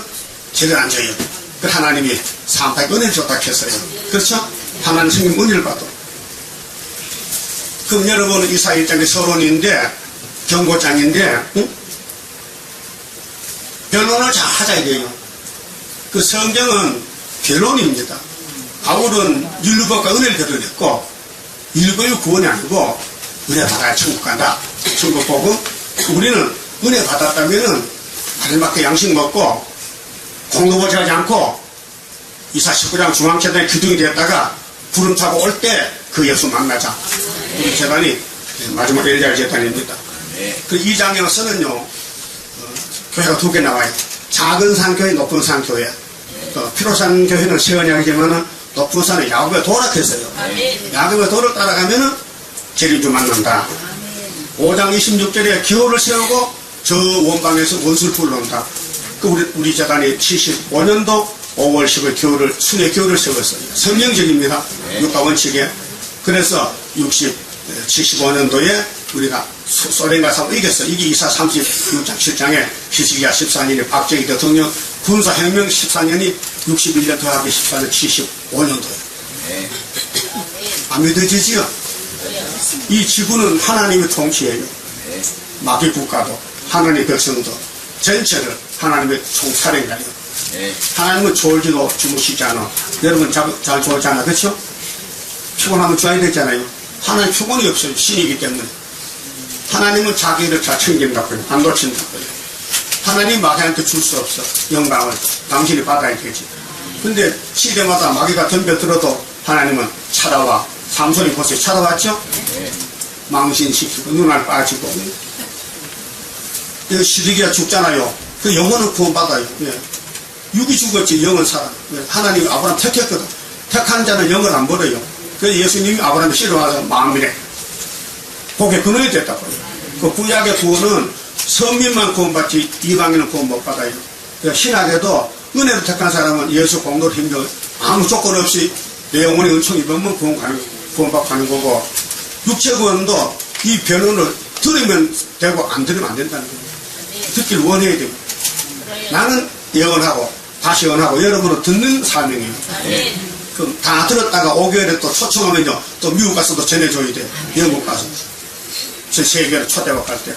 Speaker 1: 제대로 안 줘요. 그 하나님이 산파에 은혜를 줬다 했어요. 그렇죠? 하나님 생긴 은혜를 받아. 그럼 여러분은 이사야 1장의 서론인데, 경고장인데, 응? 변론을 잘 하자야 돼요. 그 성경은 변론입니다. 바울은 율법과 은혜를 결론했고, 율법이 구원이 아니고, 은혜 받아야 천국 간다. 천국 복음. 우리는 은혜 받았다면은, 마지막에 양식 먹고, 공로보지 하지 않고, 이사 19장 중앙재단에 기둥이 되었다가, 구름 타고 올 때, 그 예수 만나자. 우리 재단이 마지막 엘리야 재단입니다. 그 2장에서는요, 교회가 두 개 나와요. 작은 산 교회, 높은 산 교회. 피로산 교회는 세언약이지만은 높은 산은 야곱의 도락했어요. 야곱의 도를 따라가면은 재림주 만난다. 5장 26절에 기호를 세우고 저 원방에서 원수를 불러온다. 그 우리 재단이 75년도 5월 10일 기호를, 순회 기호를 세웠어요. 성경적입니다. 육가원칙에. 그래서 75년도에 우리가 소련과 싸워 이겼어. 이게 이사 36장 7장에 히스기야 14년에 박정희 대통령 군사혁명 14년이 61년 더하기 14년 75년도예요. 안 믿어지지요? 이 지구는 하나님의 통치예요. 마귀 국가도 하나님의 백성도 전체를 하나님의 총사령관이에요. 하나님은 졸지도 주무시지 않아. 여러분 잘 졸지 않아. 그렇죠? 피곤하면 줘야 되잖아요. 하나님 피곤이 없어요. 신이기 때문에. 하나님은 자기를 잘 챙긴다고요. 안 놓친다고요. 하나님 마귀한테 줄 수 없어. 영광을 당신이 받아야 되지. 근데 시대마다 마귀가 덤벼들어도 하나님은 찾아와. 삼손이 보세요. 찾아왔죠? 망신시키고 눈알 빠지고. 시드기야 죽잖아요. 그 영혼은 구원받아요. 육이 죽었지 영은 살아. 하나님이 아브라함 택했거든. 택한 자는 영을 안 버려요. 그래서 예수님이 아브라함이 싫어하서 마음이래. 그게 근원이 됐다고요. 그 구약의 구원은 선민만 구원받지 이방인은 구원 못 받아요. 신학에도 은혜로 택한 사람은 예수 공로를 힘들어 아무 조건 없이 내 영혼이 은총 입으면 구원받고 하는 거고, 육체 구원도 이 변론을 들으면 되고 안 들으면 안 된다는 거예요. 듣길 원해야 되고. 나는 예언하고 다시 예언하고 여러분은 듣는 사명이에요. 그럼 다 들었다가 5개월에 또 초청하면요, 또 미국 가서도 전해줘야 돼. 영국 가서. 저 세계를 초대박 갈 때.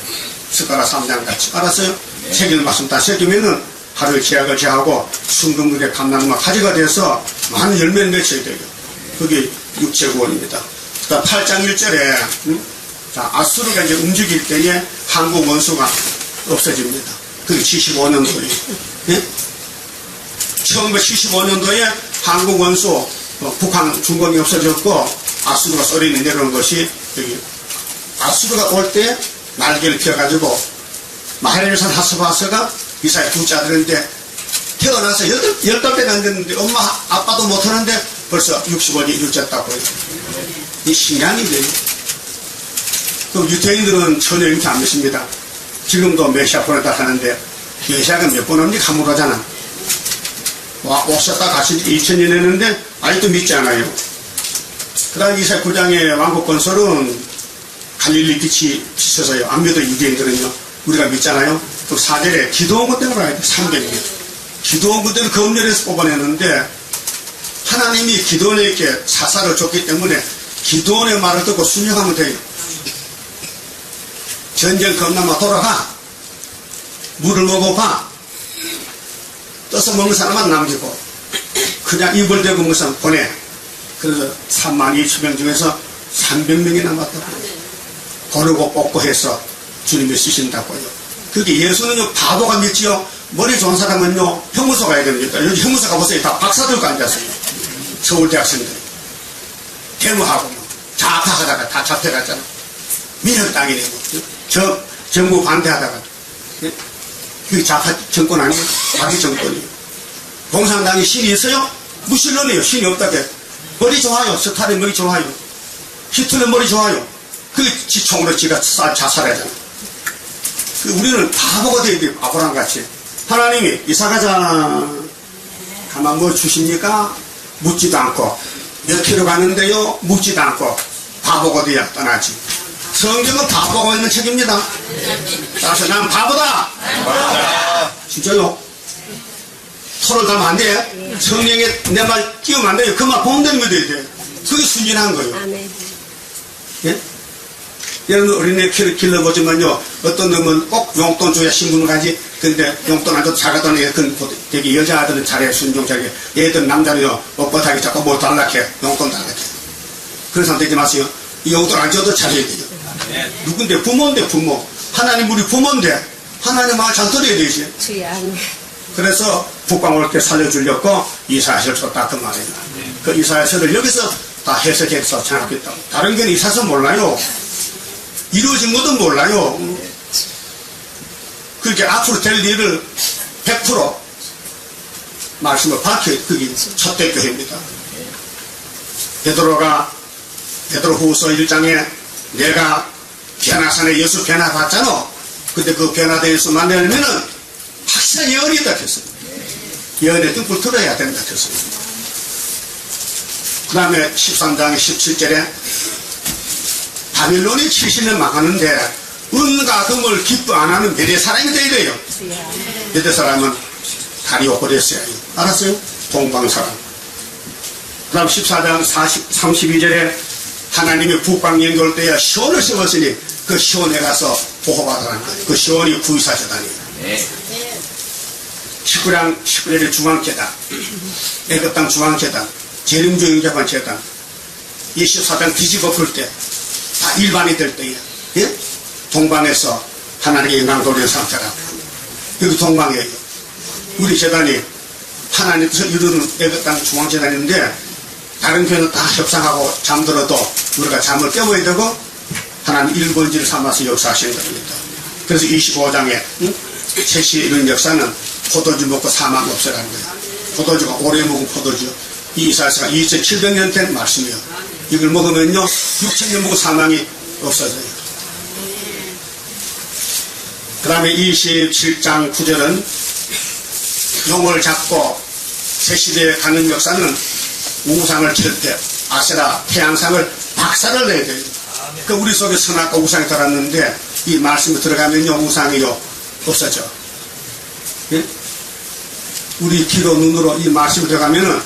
Speaker 1: 숟가락 3장 같이. 알았어요? 세계를 말씀 다 새기면은 하루에 제약을 제하고 순금물에 감나무가 가지가 돼서 많은 열매를 맺혀야 돼요. 그게 육체구원입니다. 그러니까 8장 1절에, 자, 아수르가 이제 움직일 때에 한국 원수가 없어집니다. 그게 75년도에. 예? 1975년도에 한국 원수, 북한 중공이 없어졌고, 아수르가 소리를 내려오는 것이, 여기, 아수르가 올 때 날개를 펴가지고 가레산 하스바스가 이사의 둘째 아들인데 태어나서 18배가 안 됐는데 엄마 아빠도 못하는데 벌써 65년 일째다고 해요. 이 신기한 일이에요. 그럼 유태인들은 전혀 이렇게 안 믿습니다. 지금도 메시아 보냈다 하는데 메시아가 몇 번 옵니까? 한번 오잖아. 오셨다 가신 2000년 했는데 아직도 믿지 않아요. 그 다음 이사야 9장의 왕국 건설은 갈릴리 빛이 비춰서요. 안 믿어 유대인들은요. 우리가 믿잖아요. 또 4절에 기도원 그대로 가야 돼. 300년. 기도원 그대로 검열해서 뽑아내는데 하나님이 기도원에게 사사를 줬기 때문에 기도원의 말을 듣고 순종하면 돼요. 전쟁 겁나면 돌아가. 물을 먹어봐. 떠서 먹는 사람만 남기고 그냥 입을 대고 먹는 사람 보내. 그래서 32,000명 중에서 300명이 남았다고. 고르고 뽑고 해서 주님이 쓰신다고요. 그게 예수는요 바보가 믿지요. 머리 좋은 사람은요 형무소 가야 됩니다. 여기 형무소 가보세요. 다 박사들고 앉았어요. 서울대학생들 데모하고 좌파하다가 다 잡혀갔잖아. 민혁당이네 뭐. 정부 반대하다가 그게 좌파 정권 아니에요? 자기 정권이에요. 공산당이 신이 있어요? 무신론이에요. 신이 없다게. 머리 좋아요. 스탈린 머리 좋아요. 히틀러 머리 좋아요. 그게 지 총으로 지가 자살하잖아. 우리는 바보가 돼야 돼요. 바보랑 같이. 하나님이 이사가자 가만 뭐 주십니까? 묻지도 않고 몇 킬로 가는데요? 묻지도 않고 바보가 돼야 떠나지. 성경은 바보가 있는 책입니다. 따라서 난 바보다. 진짜요? 토를 달면 안 돼. 성령에 내 말 끼우면 안 돼요. 그 말 본대로 믿어야 돼. 그게 순진한 거예요. 예? 여러분 어린애 길러보지만요 어떤 놈은 꼭 용돈 줘야 신분을 가지. 근데 용돈 안 줘도 자가돈 되게 여자아들은 잘해. 순종하게. 얘들 남자는요 뻣뻣하게 자꾸 뭐 달라해. 용돈 달라해. 그런 사람 되지 마세요. 이 용돈 안 줘도 잘해야 돼요. 누군데? 부모인데 부모. 하나님 우리 부모인데 하나님 말 잘 들어야 되지. 그래서 북방 올 때 살려주려고 이사야서를 썼다 그 말이에요. 그 이사야서를 여기서 다 해석해서 장악했다. 다른 게 이사야서 몰라요. 이루어진 것도 몰라요. 그렇게 앞으로 될 일을 100% 말씀을 밝혀요. 그게 첫대 교회입니다. 베드로후서 1장에 내가 변화산에 예수 변화 봤잖아. 근데 그 변화된 예수 만나려면은 확실한 예언이 있다 했어요. 예언의 등불 들어야 된다 했어요. 그 다음에 13장 17절에 바빌론이 70년 망하는데 은과 금을 기뻐 안 하는 메대 사람이 돼야 돼요. 메대 사람은 다리오 고레스야. 알았어요? 동방 사람. 그 다음 14장 32절에 하나님이 북방 연결 때에 시온을 세웠으니 그 시온에 가서 보호받으라는 거예요. 그 시온이 구이사재단이에요. 19장 중앙재단, 애굽 땅 중앙재단, 재림주의자반 재단, 24장 뒤집어 풀 때 다 일반이 될 때에 예? 동방에서 하나님의 영광 돌리는 상태라. 여기 동방이에요. 우리 재단이 하나님께서 이루는 애굽 땅 중앙재단인데 다른 교회는 다 협상하고 잠들어도 우리가 잠을 깨워야 되고 하나님 일본지를 삼아서 역사하시는 겁니다. 그래서 25장에 셋이 이런 역사는 포도주 먹고 사망 없애라는 거예요. 포도주가 오래 먹은 포도주. 이 이사야서가 2700년 된 말씀이에요. 이걸 먹으면요 6000년 먹고 사망이 없어져요. 그 다음에 27장 9절은 용을 잡고 새시대에 가는 역사는 우상을 칠 때 아세라 태양상을 박살을 내야 돼요. 그 우리 속에 선악과 우상이 들어갔는데 이 말씀이 들어가면요 우상이요 없어져. 예? 우리 귀로 눈으로 이 말씀이 들어가면은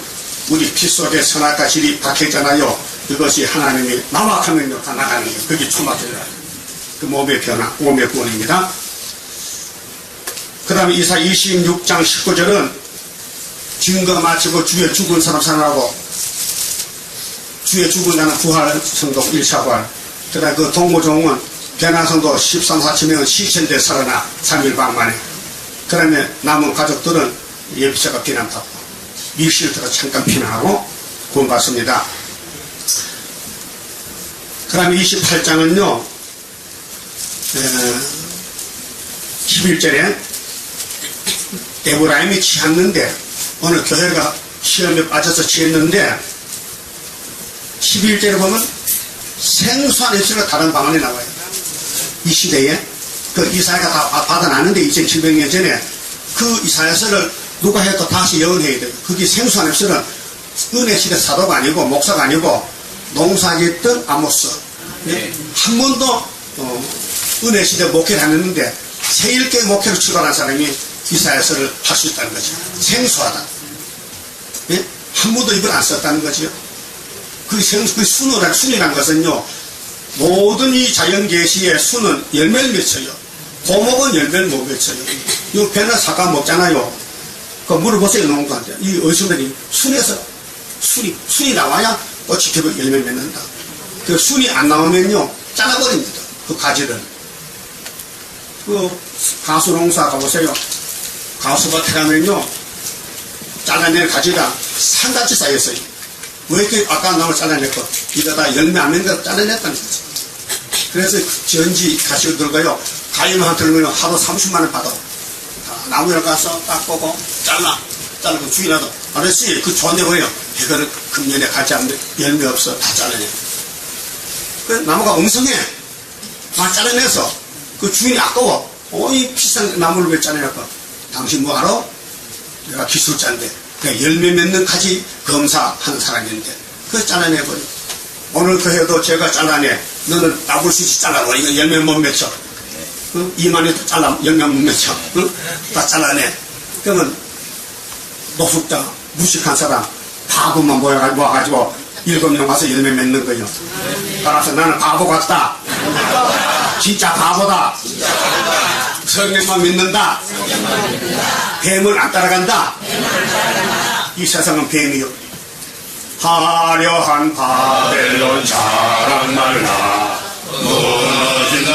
Speaker 1: 우리 피 속에 선악과 질이 박혀있잖아요. 이것이 하나님이 망확하면요 다 나가는 거예요. 그게 초막이에요. 그 몸의 변화, 몸의 구원입니다. 그 다음에 이사 26장 19절은 증거 마치고 주에 죽은 사람 살아나고 주에 죽은 자는 부활 성도 1차 부활. 그 다음에 그 동무종은 변화성도 13, 14명은 시천대 살아나 3일 반 만에. 그 다음에 남은 가족들은 예비자가 비난받고 밀실들어 잠깐 비난하고 구원받습니다. 그 다음에 28장은요 11절에 에브라임이 취했는데 어느 교회가 시험에 빠져서 취했는데 11절에 보면 생수한 입술로 다른 방언이 나와요. 이 시대에 그 이사야가 다 받아놨는데 2700년 전에 그 이사야서를 누가 해도 다시 예언해야 돼요. 그게 생수한 입술은 은혜 시대 사도가 아니고 목사가 아니고 농사짓던 아모스. 네. 한 번도 은혜 시대 목회를 안 했는데 새1개 목회로 출발한 사람이 이사야서를 할 수 있다는 거죠. 생수하다. 네? 한 번도 입을 안 썼다는 거죠. 그 순이라는 것은요, 모든 이 자연계시의 순은 열매를 맺혀요. 고목은 열매를 못 맺혀요. 이 배는 사과 먹잖아요. 그 물어보세요, 농부한테. 이 어르신들이 순에서 순이 나와야 꽃이 피고 열매를 맺는다. 그 순이 안 나오면요, 잘라버립니다. 그 가지를. 그 가수 농사 가보세요. 가수밭에 가면요, 잘라낸 가지가 산같이 쌓였어요. 왜 이렇게 아까 나무 잘라냈고, 이거 다 열매 안 맺는 거 잘라냈다는 거지. 그래서 전지 가시고 들어가요. 가위만 들면 하루 30만원 받아. 나무에 가서 딱 보고 자르고 주인하도 아저씨 그 좋은데 뭐예요? 이거는 금년에 가지 않는 열매 없어. 다 잘라내. 그 나무가 엉성해. 다 잘라내서 그 주인이 아까워. 이 비싼 나무를 왜 잘라낼까? 당신 뭐 알아? 내가 기술자인데 그냥 열매 맺는 가지 검사하는 사람인데 그거 잘라내버려. 오늘 그 해도 제가 잘라내. 너는 나불 수지 잘라버려. 이거 열매 못 맺혀. 응? 이만해도 잘라 열매 못 맺혀. 응? 다 잘라내. 그러면 노숙자 무식한 사람 바보만 모아가지고 7명 와서 열매 맺는 거예요. 따라서 나는 바보 같다. 진짜 바보다. 성령만 믿는다. 뱀을 안 따라간다. 이 세상은 뱀이요. 화려한 바벨론 자랑 말라 무너진다.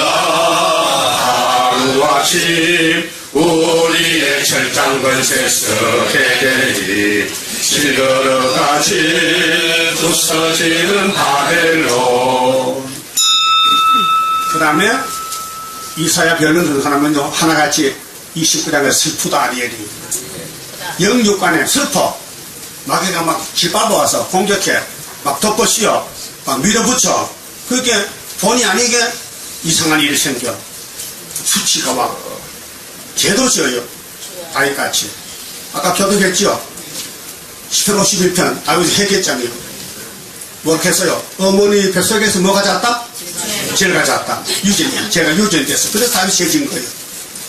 Speaker 1: 하루아침 우리의 철장 건세 썩게 되리. 실거러같이 부서지는 바벨론. 그 다음에 이사야 별론 든 사람은요, 하나같이 29장에 슬프다 아리엘이. 영육간에 슬퍼. 마귀가 막 짓밟아와서 공격해. 막 덮어씌워. 막 밀어붙여. 그렇게 본의 아니게 이상한 일이 생겨. 수치가 와. 죄도 지어요. 다윗같이. 아까 교독했죠? 10편 51편 다윗 회개장이요. 뭐렇게 했어요? 어머니 뱃속에서 뭐가 잤다? 죄가 잤다. 유전이야. 죄가 유전됐어. 그래서 다윗이 죄진 거예요.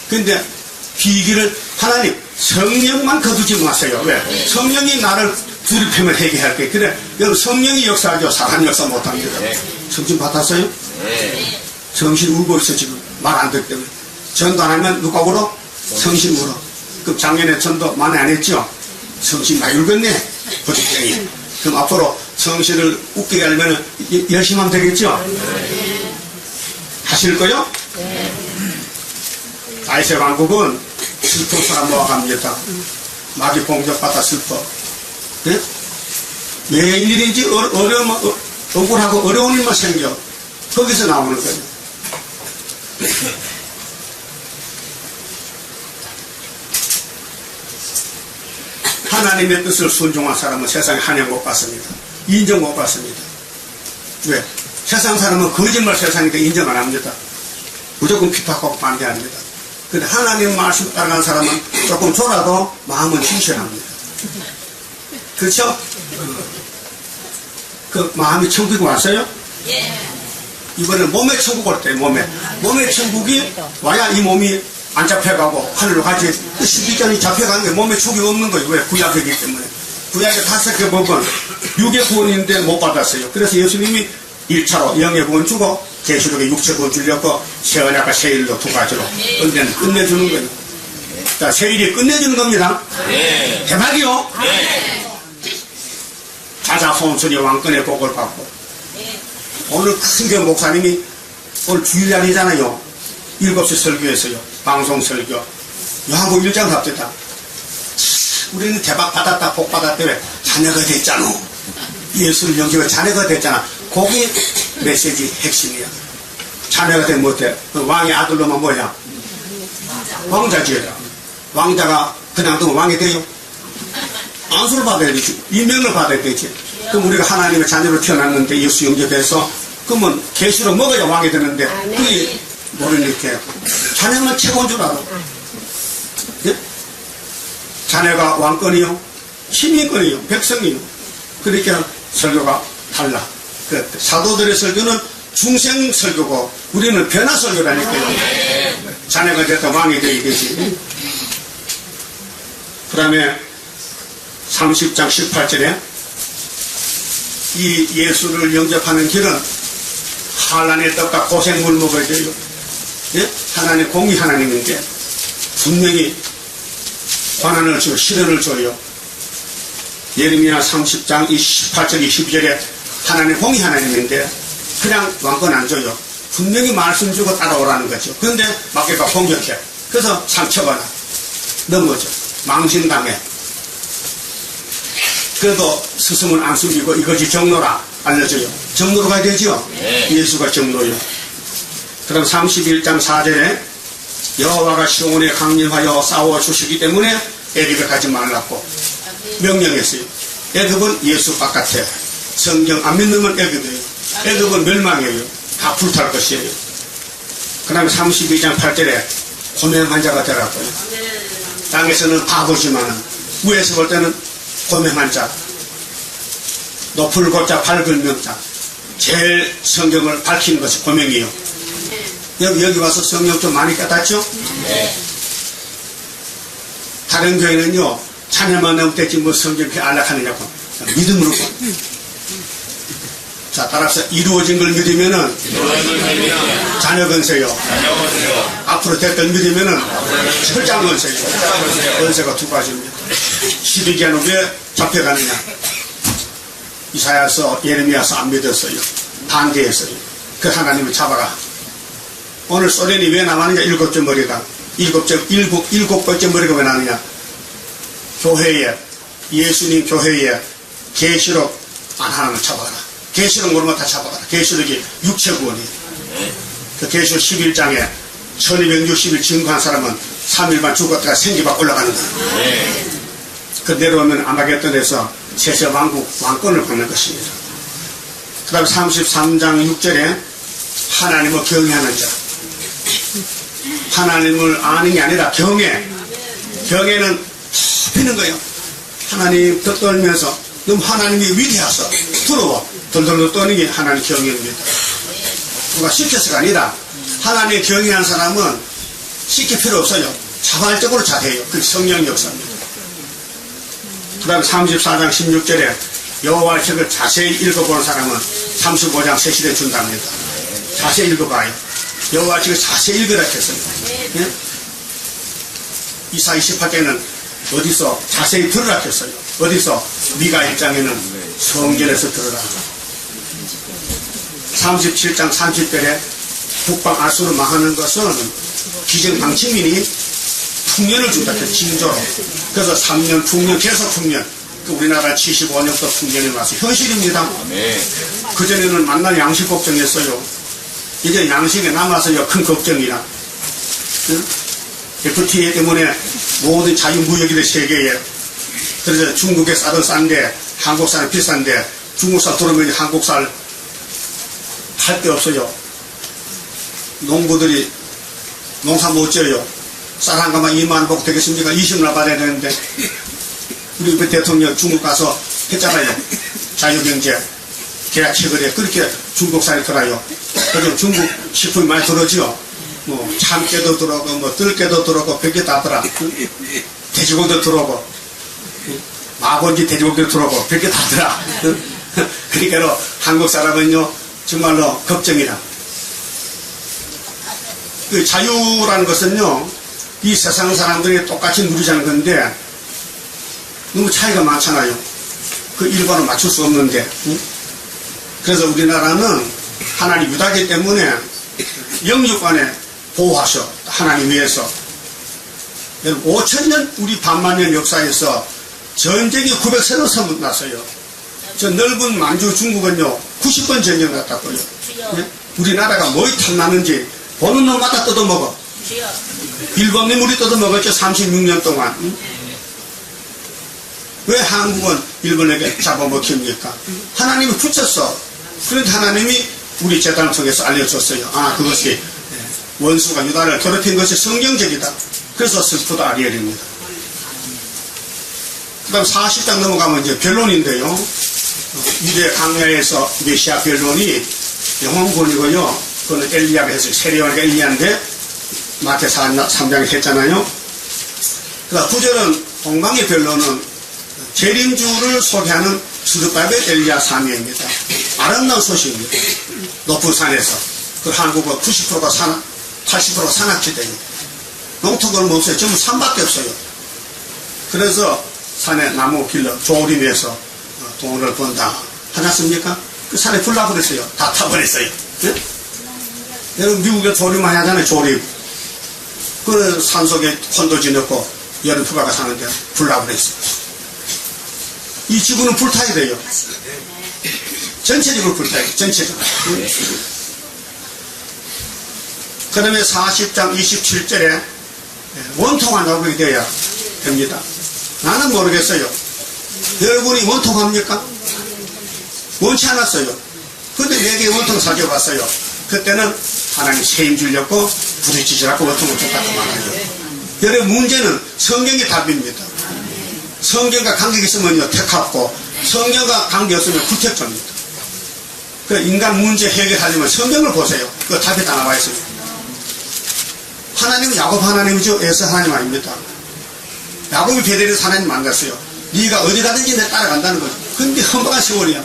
Speaker 1: 근데 비기를 하나님 성령만 거두지 마세요. 왜? 성령이 나를 두립힘을 해결할 거예요. 그래, 여러분 성령이 역사하죠. 사람 역사 못합니다. 성신 받았어요? 성신 울고 있어 지금. 말 안 듣기 때문에. 전도 안 하면 누가 울어? 성신 울어. 그럼 작년에 전도 많이 안 했죠? 성신 많이 울겠네. 고집쟁이. 그럼 앞으로 성신을 웃기게 하려면 열심히 하면 되겠죠? 하실 거요? 다윗의 왕국은 슬픈 사람 모아갑니다. 마귀 공격받아 슬퍼. 네? 웬일인지 억울하고 어려운 일만 생겨. 거기서 나오는 거예요. 하나님의 뜻을 순종한 사람은 세상에 한양 못 받습니다. 인정 못 받습니다. 왜? 세상 사람은 거짓말 세상이니까 인정 안 합니다. 무조건 핍박하고 반대합니다. 근데 하나님 말씀 따라간 사람은 조금 졸아도 마음은 신실합니다. 그렇죠? 그 마음이 천국에 왔어요? 이번에 몸의 천국 올 때 몸의 천국이 와야 이 몸이 안 잡혀가고 하늘로 가지. 12장이 잡혀가는 게 몸에 축이 없는 거예요. 왜? 구약이기 때문에. 구약에 5개 복은 6의 구원인데 못 받았어요. 그래서 예수님이 1차로 영의 구원 주고 계시록에 6체 구원 주려고 세언약과 세일로 2가지로 끝내주는 거예요. 자, 세일이 끝내주는 겁니다. 대박이요. 자자손손이 왕권의 복을 받고. 오늘 큰 교 목사님이 오늘 주일날이잖아요. 7시 설교했어요. 방송 설교. 요한복 1장 합됐다. 우리는 대박 받았다, 복 받았다. 왜? 자녀가 됐잖아. 예수를 영접해 자녀가 됐잖아. 거기 메시지 핵심이야. 자녀가 되면 못해. 왕의 아들로만 뭐야? 왕자 지어라. 왕자가 그냥 두면 왕이 돼요? 안수를 받아야 되지. 임명을 받아야 되지. 그럼 우리가 하나님의 자녀로 태어났는데 예수 영접해서 그러면 계시로 먹어야 왕이 되는데 그게 모르니까 자녀는 최고인 줄 알아. 예? 자녀가 왕권이요, 시민권이요, 백성이요. 그러니까 설교가 달라. 그 사도들의 설교는 중생 설교고 우리는 변화 설교라니까요. 자녀가 됐다 왕이 되게 되지. 그 다음에 30장 18절에 이 예수를 영접하는 길은 환난의 떡과 고생물 먹어야 돼요. 예? 하나님 공의 하나님인데 분명히 환난을 주고 시련을 줘요. 예레미야 30장 18절 22절에 하나님 공의 하나님인데 그냥 왕권 안 줘요. 분명히 말씀 주고 따라오라는 거죠. 그런데 마귀가 공격해. 그래서 상처받아. 넘어져. 망신당해. 그래도 스승은 안 숨기고 이것이 정로라 알려줘요. 정로로 가야 되죠? 네. 예수가 정로요. 그럼 31장 4절에 여호와가 시온에 강림하여 싸워주시기 때문에 애굽에 가지 말라고 명령했어요. 애굽은 예수 바깥에. 성경 안 믿으면 애굽이에요. 애굽은 멸망이에요. 다 불탈 것이에요. 그 다음에 32장 8절에 고명한 자가 되라고요. 땅에서는 바보지만 위에서 볼 때는 고명한 자, 높을 고자 밝은 명자, 제일 성경을 밝히는 것이 고명이에요. 여기 와서 성경 좀 많이 깨닫죠? 네. 다른 교회는요, 찬양만 나올 때쯤 뭐 성경 이렇게 안락하느냐고. 믿음으로. 자, 따라서 이루어진 걸 믿으면은 자녀 건세요. 앞으로 됐던 믿으면은 철장 건세요. 건세가 두 가지입니다. 12개는 왜 잡혀가느냐? 이사야서, 예레미야서 안 믿었어요. 반대했어요. 그 하나님을 잡아라. 오늘 소련이 왜 나왔느냐? 7째 머리가. 7번째 머리가 왜 나느냐? 교회에, 예수님 교회에 계시록 안 하나는 잡아라. 계시록 모르면 다 잡아가라. 계시록이 육체구원이에요. 그 계시록 11장에 1260일 증거한 사람은 3일만 죽었다가 생기바 올라가는 거예요. 그 내려오면 아마겟돈에서 세세 왕국 왕권을 받는 것입니다. 그 다음에 33장 6절에 하나님을 경외하는 자. 하나님을 아는 게 아니라 경외. 경외는 피는 거예요. 하나님 더 떨면서 너무 하나님이 위대하서 두려워. 돌돌돌 떠는 게 하나님 경외입니다. 누가 시켜서가 아니라 하나님 경외한 사람은 시킬 필요 없어요. 자발적으로 잘해요. 그게 성령 역사입니다. 그 다음에 34장 16절에 여호와의 책을 자세히 읽어보는 사람은 35장 세시대 준답니다. 자세히 읽어봐요. 여호와의 책을 자세히 읽으라 했어요. 예? 이사 28장에는 어디서 자세히 들으라 했어요. 어디서? 미가 1장에는 성전에서 들으라. 37장 30절에 북방 아수르 망하는 것은 기정방치민이 풍년을 준다 했어요. 징조로. 그래서 3년 풍년, 계속 풍년. 그 우리나라 75년부터 풍년이 와서 현실입니다. 그전에는 만날 양식 걱정했어요. 이제 양식에 남아서요 큰 걱정이라. 응? FTA 때문에 모든 자유무역이 된 세계에. 그래서 중국에 쌀은 싼데 한국쌀은 비싼데 중국쌀 들어오면 한국쌀 할 데 없어요. 농부들이 농사 못 지어요. 쌀 한 가만 2만원 받고 되겠습니까? 20만 받아야 되는데 우리 대통령 중국 가서 했잖아요. 자유경제 계약 체결에 그렇게 중국 쌀이 들어요. 그래서 중국 식품이 많이 들어오죠. 뭐 참깨도 들어오고 뭐 들깨도 들어오고 백개 다 들어. 돼지고기도 들어오고 마본지 돼지고기도 들어오고 백개 다 들어. 그러니까 한국 사람은요 정말로 걱정이다. 그 자유라는 것은요 이 세상 사람들이 똑같이 누리자는 건데 너무 차이가 많잖아요. 그 일반을 맞출 수 없는데. 그래서 우리나라는 하나님 유다기 때문에 영육간에 보호하셔. 하나님 위해서. 5천년 우리 반만년 역사에서 전쟁이 900세로 났어요. 저 넓은 만주 중국은요 90번 전쟁 났다고요. 네? 우리나라가 뭐이 탐나는지 보는 놈마다 뜯어먹어. 일곱님 우리 뜯어먹었죠. 36년 동안. 왜 한국은 일본에게 잡아먹힙니까? 하나님이 붙였어. 그런데 하나님이 우리 재단을 통해서 알려줬어요. 아, 그것이 원수가 유다를 괴롭힌 것이 성경적이다. 그래서 슬프다 아리엘입니다. 그 다음 40장 넘어가면 이제 변론인데요. 유대 강야에서 메시아 변론이 영혼권이고요. 그거는 엘리야가 했어요. 세례요한이 엘리야인데 마태 3장에 했잖아요. 그 다음 9절은 동방의 변론은 재림주를 소개하는 스룹바벨 엘리야 사명입니다. 아름다운 소식입니다. 높은 산에서. 그 한국은 90%가 80%가 산악지대입니다. 농토가 없어요. 전부 산밖에 없어요. 그래서 산에 나무 길러 조림해서 돈을 번다 하지 않습니까? 그 산에 불 나버렸어요. 다 타버렸어요. 네? 여러분 미국에 조림만 하잖아요. 조림. 그 산속에 콘도지 넣고 여름 휴가가 사는데 불 나버렸어요. 이 지구는 불타야 돼요. 전체적으로 불타야 돼요. 전체적으로. 그 다음에 40장 27절에 원통한 나오게 되어야 됩니다. 나는 모르겠어요. 여러분이 원통합니까? 원치 않았어요. 근데 내게 원통 사줘봤어요. 그때는 하나님 세임 주려고 부딪히지라고 원통을 줬다고 말하죠. 여러분 문제는 성경이 답입니다. 성경과 관계 있으면요 택하고 성경과 관계 없으면 불택조입니다. 그 인간 문제 해결하려면 성경을 보세요. 그 답이 다 나와 있어요. 하나님은 야곱 하나님이죠. 에서 하나님 아닙니다. 야곱이 베델에서 하나님 만났어요. 네가 어디 가든지 내 따라간다는 거죠. 근데 험박한 세월이야.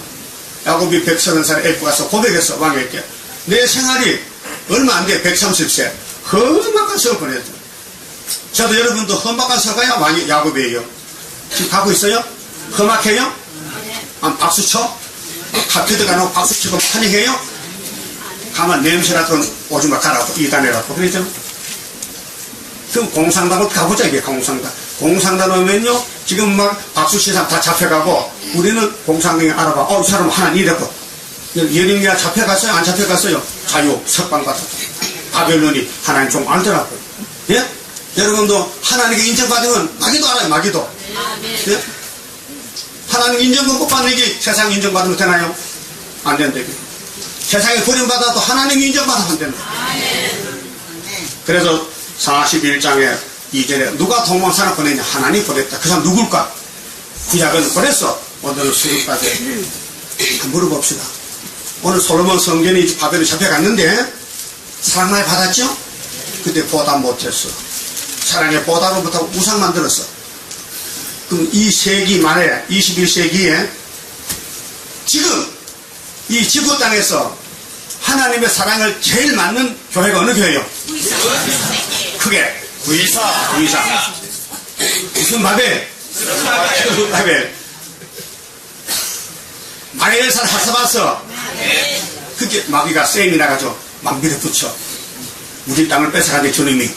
Speaker 1: 야곱이 130살에 애고 가서 고백했어. 왕에게. 내 생활이 얼마 안 돼. 130세. 험박한 세월 보냈죠. 저도 여러분도 험박한 세월가야 왕이 야곱이에요. 지금 가고 있어요? 험악해요? 박수 쳐? 카피드 가놓고 박수 치고 환영해요? 가만 냄새라도 오줌마 가라고 이단해라고 그러죠? 그럼 공상당을 가보자. 이게 공상당. 공상당 오면요 지금 막 박수 시상 다 잡혀가고 우리는 공상당에 알아봐. 이 사람 하나 이랬고 예레미야 잡혀갔어요? 안 잡혀갔어요? 자유 석방받았다. 바벨론이 하나님 좀 알더라고요. 예? 여러분도 하나님께 인정받으면 마귀도 알아요. 마귀도. 예? 하나님 인정받고 못 받는 게 세상 인정받으면 되나요? 안 된다. 세상에 버림받아도 하나님 인정받으면 안 된다. 그래서 41장에 2절에 누가 동방산을 보내냐? 하나님 보냈다. 그 사람 누굴까? 구약은 보냈어. 오늘은 수르바벨. 물어봅시다. 오늘 솔로몬 성전이 바벨에 잡혀갔는데 사랑 많이 받았죠? 그때 보답 못했어. 사랑의 보답을 못하고 우상 만들었어. 그럼 이 세기 말에 21세기에 지금 이 지구 땅에서 하나님의 사랑을 제일 맞는 교회가 어느 교회예요? 크게 구이사. 무슨 바벨? 바벨. 마리엘산 하사봤어. 그게 마귀가 쌤이 나가죠. 막 밀어붙여. 우리 땅을 뺏어가는 주님이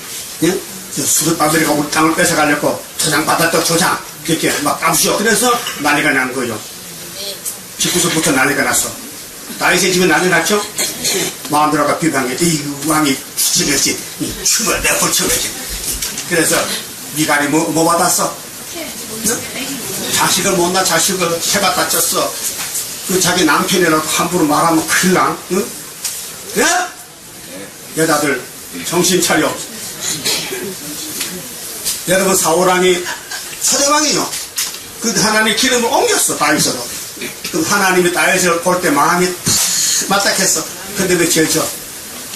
Speaker 1: 예? 수르바벨이가 우리 땅을 뺏어가려고 조장받았던 조장 그렇게 막 까부셔. 그래서 난리가 난 거예요. 집구석부터 난리가 났어. 다윗의 집에 난리 났죠? 마음대로가 비방해. 이 왕이 죽였지. 춤을 내볼 춤이지. 그래서 미갈이 뭐 받았어? 자식을 못 낳아 자식을 해가 다쳤어. 그 자기 남편이라고 함부로 말하면 큰일 나. 응? 예? 여자들 정신 차려. 여러분 사울왕이 초대왕이요. 그 하나님 기름을 옮겼어. 다윗으로. 그럼 하나님이 다윗을 볼 때 마음이 맞닥했어. 근데 왜 죄 져?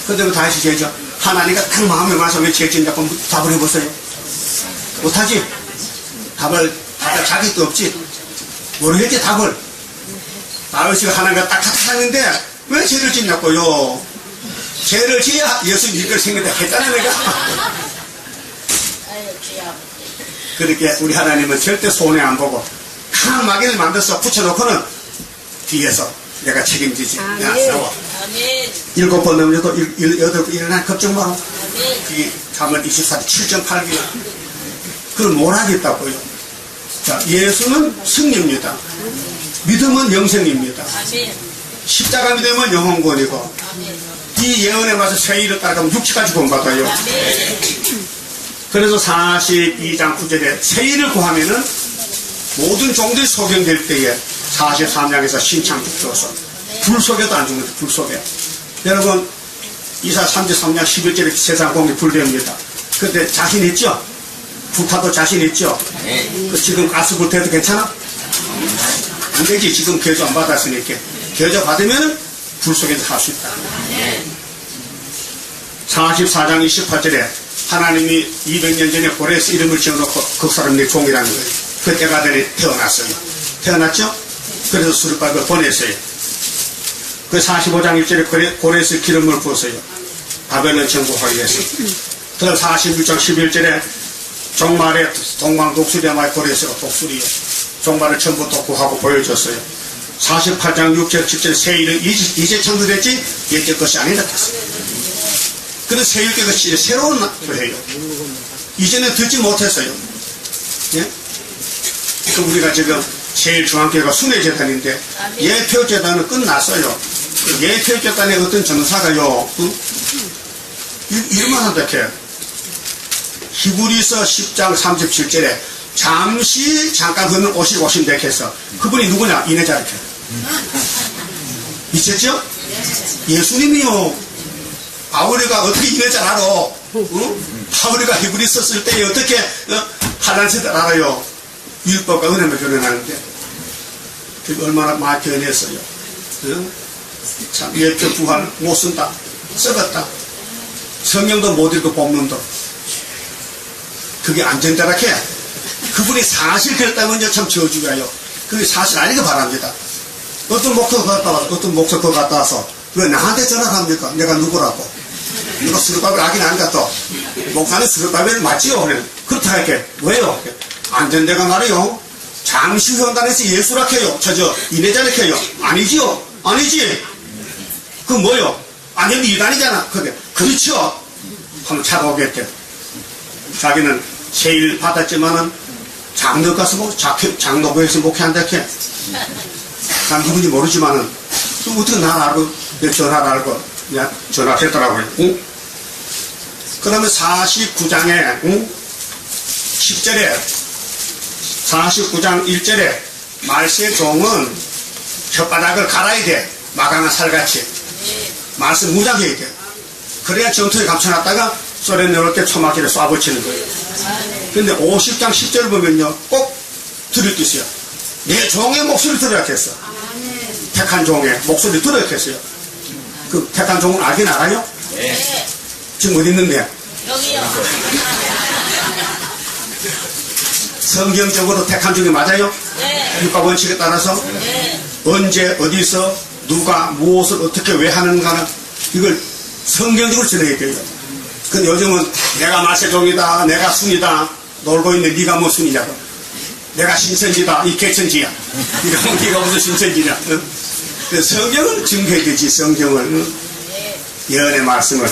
Speaker 1: 근데 왜 다윗이 죄 져? 하나님과 그 마음에 맞아서 왜 죄 짓냐고 답을 해보세요. 못하지? 답을 자기도 없지. 모르겠지 답을. 다윗이 하나님과 딱 같았는데 왜 죄를 짓냐고요. 죄를 지어야 예수 믿을 생각이 했잖아 내가. 그렇게 우리 하나님은 절대 손해 안 보고 큰 마귀를 만들어서 붙여놓고는 뒤에서 내가 책임지지. 야 싸워. 7번 넘어도 8번 일어나 걱정 마라. 그게 가면 24절 7.8기야. 그걸 뭘 하겠다고요. 자, 예수는 승리입니다. 믿음은 영생입니다. 십자가 믿음은 영혼권이고 이 예언에 맞서 세일을 따라가면 육체까지 구원받아요. 그래서 42장 9절에 세일을 구하면은 모든 종들이 소경될 때에 43장에서 신창죽 줘서 불 속에도 안 죽는다. 불 속에. 여러분 이사 33장 11절에 세상 공기 불됩니다. 그때 자신 있죠? 불타도 자신 있죠? 그 지금 가스 불태도 괜찮아? 안 되지. 지금 개조 안 받았으니까. 개조 받으면 불 속에서 살 수 있다. 44장 28절에 하나님이 200년 전에 고레스 이름을 지어놓고 그 사람의 종이라는 거예요. 그 때가 되니 태어났어요. 태어났죠? 그래서 수르바벨을 보냈어요. 그 45장 1절에 고레스 기름을 부었어요. 바벨론 정복하기 위해서. 그 46장 11절에 종말에 동방 독수리에 말 고레스가 독수리에 종말을 전부 독구하고 보여줬어요. 48장 6절 7절 세일은 이제 창조됐지 옛적 것이 아니다 했어요. 그래서 세일교 것이 새로운 교회예요. 이전에 듣지 못했어요. 예? 그 우리가 지금 제일 중앙교회가 순회재단인데 예표재단은 끝났어요. 예표재단의 어떤 전사가요. 이름만 한다 해. 히브리서 10장 37절에 잠깐 그는 오신다 해서 그분이 누구냐? 이내자르케. 있었죠? 예수님이요. 바울이가 어떻게 이내자를 알아? 바울이가 히브리서 쓸 때 어떻게 하단세를 알아요? 율법과 은혜만 교련하는데 그게 얼마나 많이 변했어요. 참 예표 부활 못 쓴다. 썩었다. 성경도 못 읽고 본문도 그게 안전자락해. 그분이 사실 그랬다면 참 저주가요. 그게 사실 아니길 바랍니다. 어떤 목사 갔다 와서 어떤 목사 그거 갔다 와서 왜 나한테 전화합니까? 내가 누구라고? 누가 스룹바벨 아긴 안 갔다. 목사는 스룹바벨 맞지요? 그렇다 할게. 왜요? 안전대가 말이요. 잠시 현단에서 예수라 해요. 이내자를 해요. 아니지요? 아니지. 그 뭐요? 아니 이단이잖아. 그게 그렇죠. 한번 찾아오겠대. 자기는 세일 받았지만은 장로 가서 뭐 장로부에서 목회한다 해. 난 누군지 모르지만은 어떻게 나를 알고 내 전화를 알고 그냥 전화를 했더라고요. 응? 그 다음에 49장에 10절에 49장 1절에 말세의 종은 혓바닥을 갈아야 돼. 마강한 살같이 말씀 무장해야 돼. 그래야 전투에 감춰놨다가 쏘려 내올 때 초막기를 쏴붙이는 거예요. 근데 50장 10절을 보면요 꼭 들을 게 있어요. 내 종의 목소리 들어야겠어. 택한 종의 목소리 들어야겠어요. 그 택한 종은 알긴 알아요? 네. 지금 어디 있는데? 여기요. 성경적으로 택한 종이 맞아요? 네. 율법 원칙에 따라서? 네. 언제 어디서 누가 무엇을 어떻게 왜 하는가는 이걸 성경적으로 전해야 돼요. 근데 요즘은 내가 말세종이다, 내가 순이다 놀고 있는데 네가 뭐 순이냐고. 내가 신천지다, 이 개천지야. 네가 무슨 신천지냐. 성경을 증거해야 되지. 성경을 예언의 말씀을.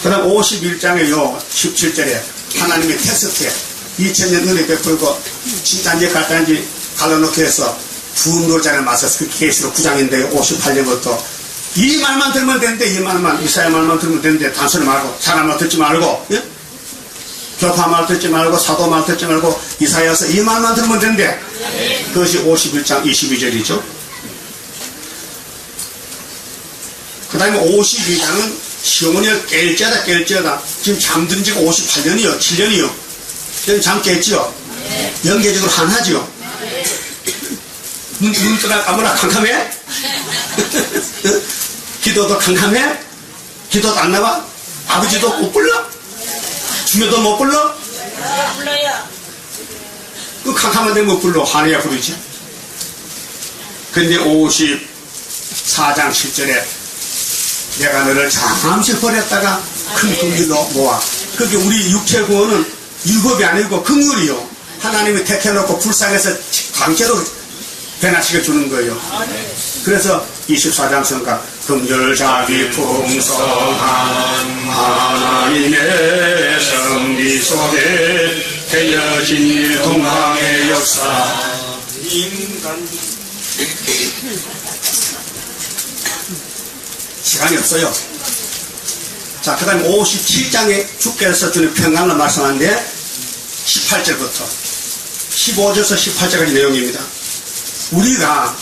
Speaker 1: 그 다음 51장에요 17절에 하나님의 테스트에 2000년 은혜 베풀고 진짜인지 가짜인지 갈라놓게 해서 분노자를 맞서서 그 계시록 9장인데 58년부터 이 말만 들으면 되는데 이 말만 이사야 말만 들으면 되는데 단순히 말고 사람 말 듣지 말고 예? 교파 말 듣지 말고 사도 말 듣지 말고 이사야서 이 말만 들으면 되는데 그것이 51장 22절이죠. 그 다음에 52장은 시어머니를 깰 째다 지금 잠든 지가 58년이요 7년이요 지금 잠 깼지요. 연계적으로 한하지요. 눈 뜨나 감으나 캄캄해? 기도도 캄캄해? 기도도 안 나와? 아버지도 못 불러? 주녀도 못 불러? 불러요. 그 캄캄한데 못 불러. 한해야 부르지. 근데 54장 7절에 내가 너를 잠시 버렸다가 큰 긍휼로 모아. 그게 우리 육체 구원은 율법이 아니고 긍휼이요. 하나님이 택해놓고 불쌍해서 강제로 변화시켜 주는 거예요. 그래서 24장 성가 긍휼자비 풍성한 하나님의 섭리 속에 되어진 동방의 역사 인간 시간이 없어요. 자, 그 다음에 57장에 주께서 주는 평강을 말씀하는데 18절부터 15절에서 18절까지 내용입니다. 우리가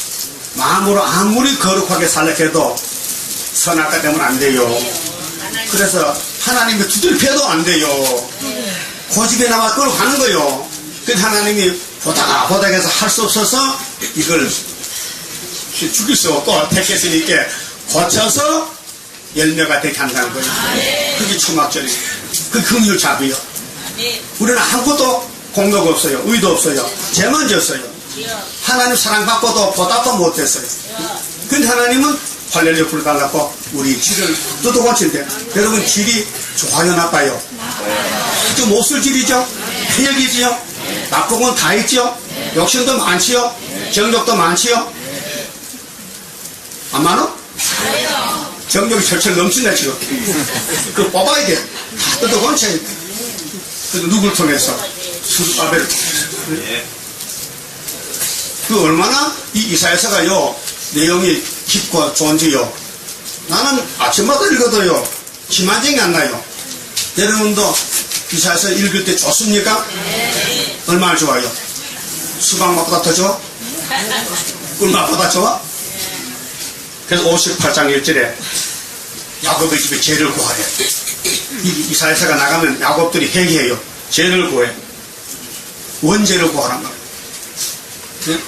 Speaker 1: 마음으로 아무리 거룩하게 살려해도 선악과 때문에 안 돼요. 그래서 하나님이 두들겨도 안 돼요. 고집에 나와 끌고 가는 거요. 근데 하나님이 보다가 해서 할 수 없어서 이걸 죽일 수 없고 택했으니까 고쳐서 열매가 되게 한다는 거예요. 그게 초막절이에요. 그게 긍휼잡이요. 우리는 아무것도 공로가 없어요. 의도 없어요. 죄만 졌어요. 하나님 사랑받고도 보답도 못했어요. 근데 하나님은 할렐루야 불달라고 우리 길을 뜯어고친대. 여러분 길이 좋아요 나빠요? 아주 못쓸 길이죠. 폐역이지요. 나쁜 건 다 있죠. 욕심도 많지요. 정욕도 많지요. 안 많아? 정욕이 철철 넘치네 지금. 그거 뽑아야 돼. 다 뜯어고쳐야 돼. 그래서 누굴 통해서? 수르바벨을 통해서. 그 얼마나 이 이사야서가요 내용이 깊고 좋은지요. 나는 아침마다 읽어도요 기만쟁이 안 나요. 여러분도 이사야서 읽을 때 좋습니까? 얼마나 좋아요? 수박 맛보다 더 좋아? 꿀 맛보다 좋아? 그래서 58장 1절에 야곱의 집에 죄를 구하래. 이사야서가 나가면 야곱들이 회개해요. 죄를 구해. 원죄를 구하란 말이에요. 네?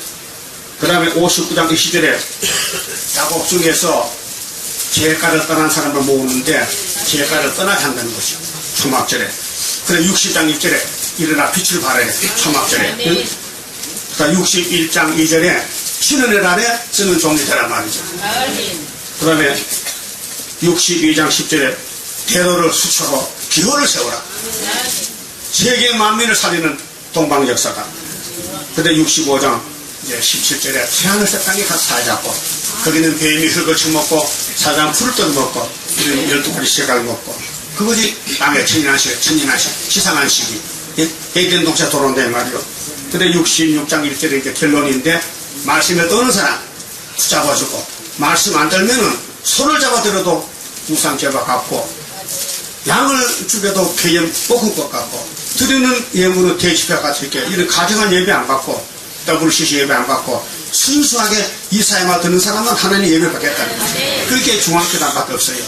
Speaker 1: 그 다음에 59장 20절에 야곱 중에서 죄가를 떠난 사람을 모으는데 죄가를 떠나게 한다는 것이요. 초막절에. 그래 60장 1절에 일어나 빛을 발하래. 초막절에. 응? 그 다음 61장 2절에 쉬는 날 안에 쓰는 종이 되란 말이죠. 그 다음에 62장 10절에 대로를 수초로 기호를 세우라. 세계 만민을 살리는 동방역사가. 근데 65장 이제 17절에 태하늘새 땅에 가서 사자고 거기는 뱀이 흙을 쳐먹고 사자는 풀을 뜯어먹고 이런 12가지 시각을 먹고 그것이 땅의 천인한식 지상한식이 에덴 동체 돌아온다 말이요. 근데 66장 1절에 이제 결론인데 말씀에 떠는 사람 붙잡아주고 말씀 안 들면은 손을 잡아들어도 우상제바 같고 양을 죽여도 개념 볶은 것 같고 드리는 예물은 대집회 같이 이렇게 이런 가정한 예배 안 받고 WCC 예배 안 받고 순수하게 이사야만 듣는 사람은 하나님 예배 받겠다는 거예요. 그렇게 중앙교단밖에 없어요.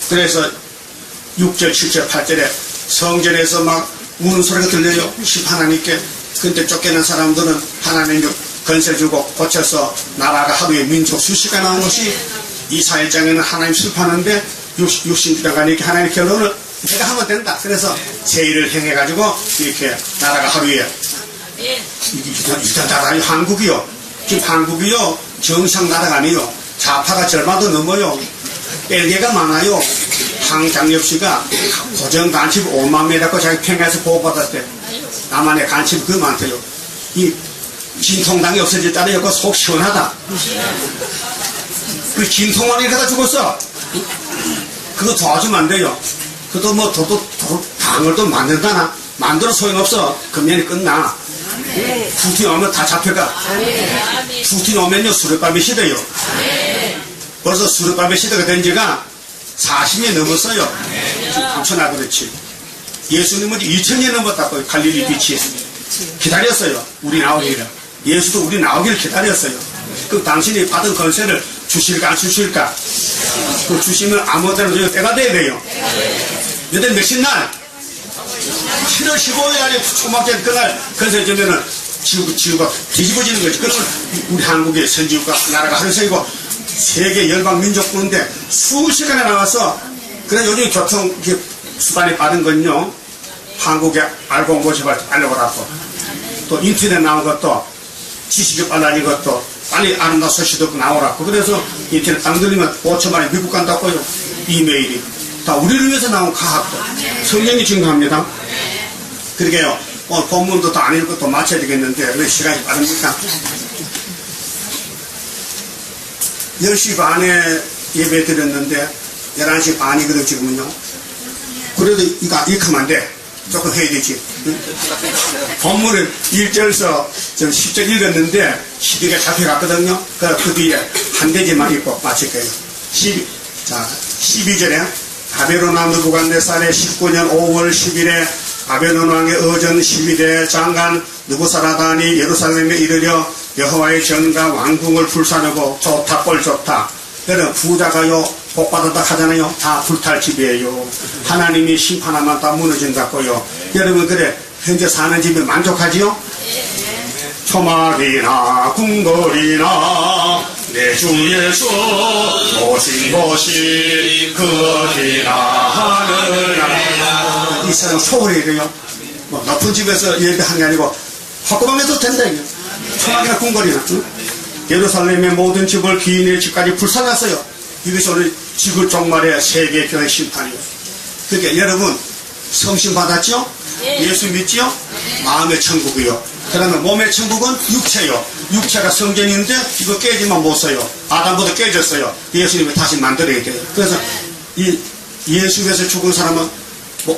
Speaker 1: 그래서 6절 7절 8절에 성전에서 막 우는 소리가 들려요. 하나님께. 근데 쫓겨난 사람들은 하나님이 건세 주고 고쳐서 나라가 하루에 민족 수시가 나온 것이 이사야장에는 하나님 슬퍼하는데 60장 가니까 하나님 결론을 내가 하면 된다. 그래서 제의를 행해가지고 이렇게 나라가 하루에 이단 나라요. 한국이요. 지금 한국이요. 정상 나라가 아니요. 좌파가 절반도 넘어요. 뺄개가 많아요. 황장엽씨가 고정 간첩 5만 명 갖고 자기 평양에서 보호받았을 때 남한의 간첩이 그 많대요. 이 진통당이 없어졌다는 거 속 시원하다. 그 진통만 이렇게 다 죽었어. 그거 도와주면 안 돼요. 그것도 뭐 당을 또 만든다나 만들어 소용없어. 금년이 끝나. 두티 오면 다 잡혀가. 두티 오면요 수렵밥이 시대요. 벌써 수렵밥의 시대가 된 지가 40년 넘었어요. 천하 그렇지. 예수님은 2000년 넘었다고 갈릴리 빛이 기다렸어요. 우리 나오기를. 예수도 우리 나오기를 기다렸어요. 그럼 당신이 받은 권세를 주실까 안 주실까? 그 주시면 아무 데나 줘요. 때가 돼야 돼요. 몇월 몇십 날 7월 15일 날에 초막절 그날 권세 주면은 지구가 뒤집어지는 거지. 그러면 우리 한국의 선지국가 나라가 하루 세고 세계 열방 민족 부는데 수시간에 나와서 그래 요즘 교통 수단이 빠른 건요 한국에 알고 온 것이 알려고라고 또 인터넷 나온 것도 지식이 빨라진 것도 빨리 아름다운 소식도 나오라고. 그래서 인터넷 딱 들리면 5천만에 미국 간다고요. 이메일이 다 우리를 위해서 나온 과학도 성경이 증거합니다. 그러게요. 본문도 다 안 읽고 또 마쳐야 되겠는데 왜 시간이 빠릅니까? 10시 반에 예배 드렸는데 11시 반이거든 지금은요. 그래도 이거 하면 안 돼. 조금 해야 되지. 본문을 1절에서 좀 10절 읽었는데 시대가 잡혀갔거든요. 그 뒤에 한 대지만 읽고 마칠 거예요. 자, 12절에 바벨론 왕 느부갓네살의 19년 5월 10일에 바벨론 왕의 어전 12대 장관 느부사라단이 예루살렘에 이르려 여호와의 전과 왕궁을 불사르고 좋다 꼴 좋다. 여러분 부자가요 복받았다 하잖아요. 다 불탈 집이에요. 하나님이 심판하면 다 무너진다고요. 여러분 그래 현재 사는 집에 만족하지요? 초막이나 궁궐이나 내 주 예수 오신 곳이 그 어디나 하늘나라. 이 사람 소홀히 이래요. 뭐 높은 집에서 예배한 게 아니고 화구방에도 된다 이거. 초막이나 궁궐이나. 응? 예루살렘의 모든 집을 기인의 집까지 불살랐어요. 이것이 오늘 지구 종말의 세계 교회 심판이에요. 그러니까 여러분 성신 받았죠? 예수 믿지요? 마음의 천국이요. 그러면 몸의 천국은 육체요. 육체가 성전인데 이거 깨지면 못 써요. 아담보다 깨졌어요. 예수님이 다시 만들어야 돼요. 그래서 이 예수에서 죽은 사람은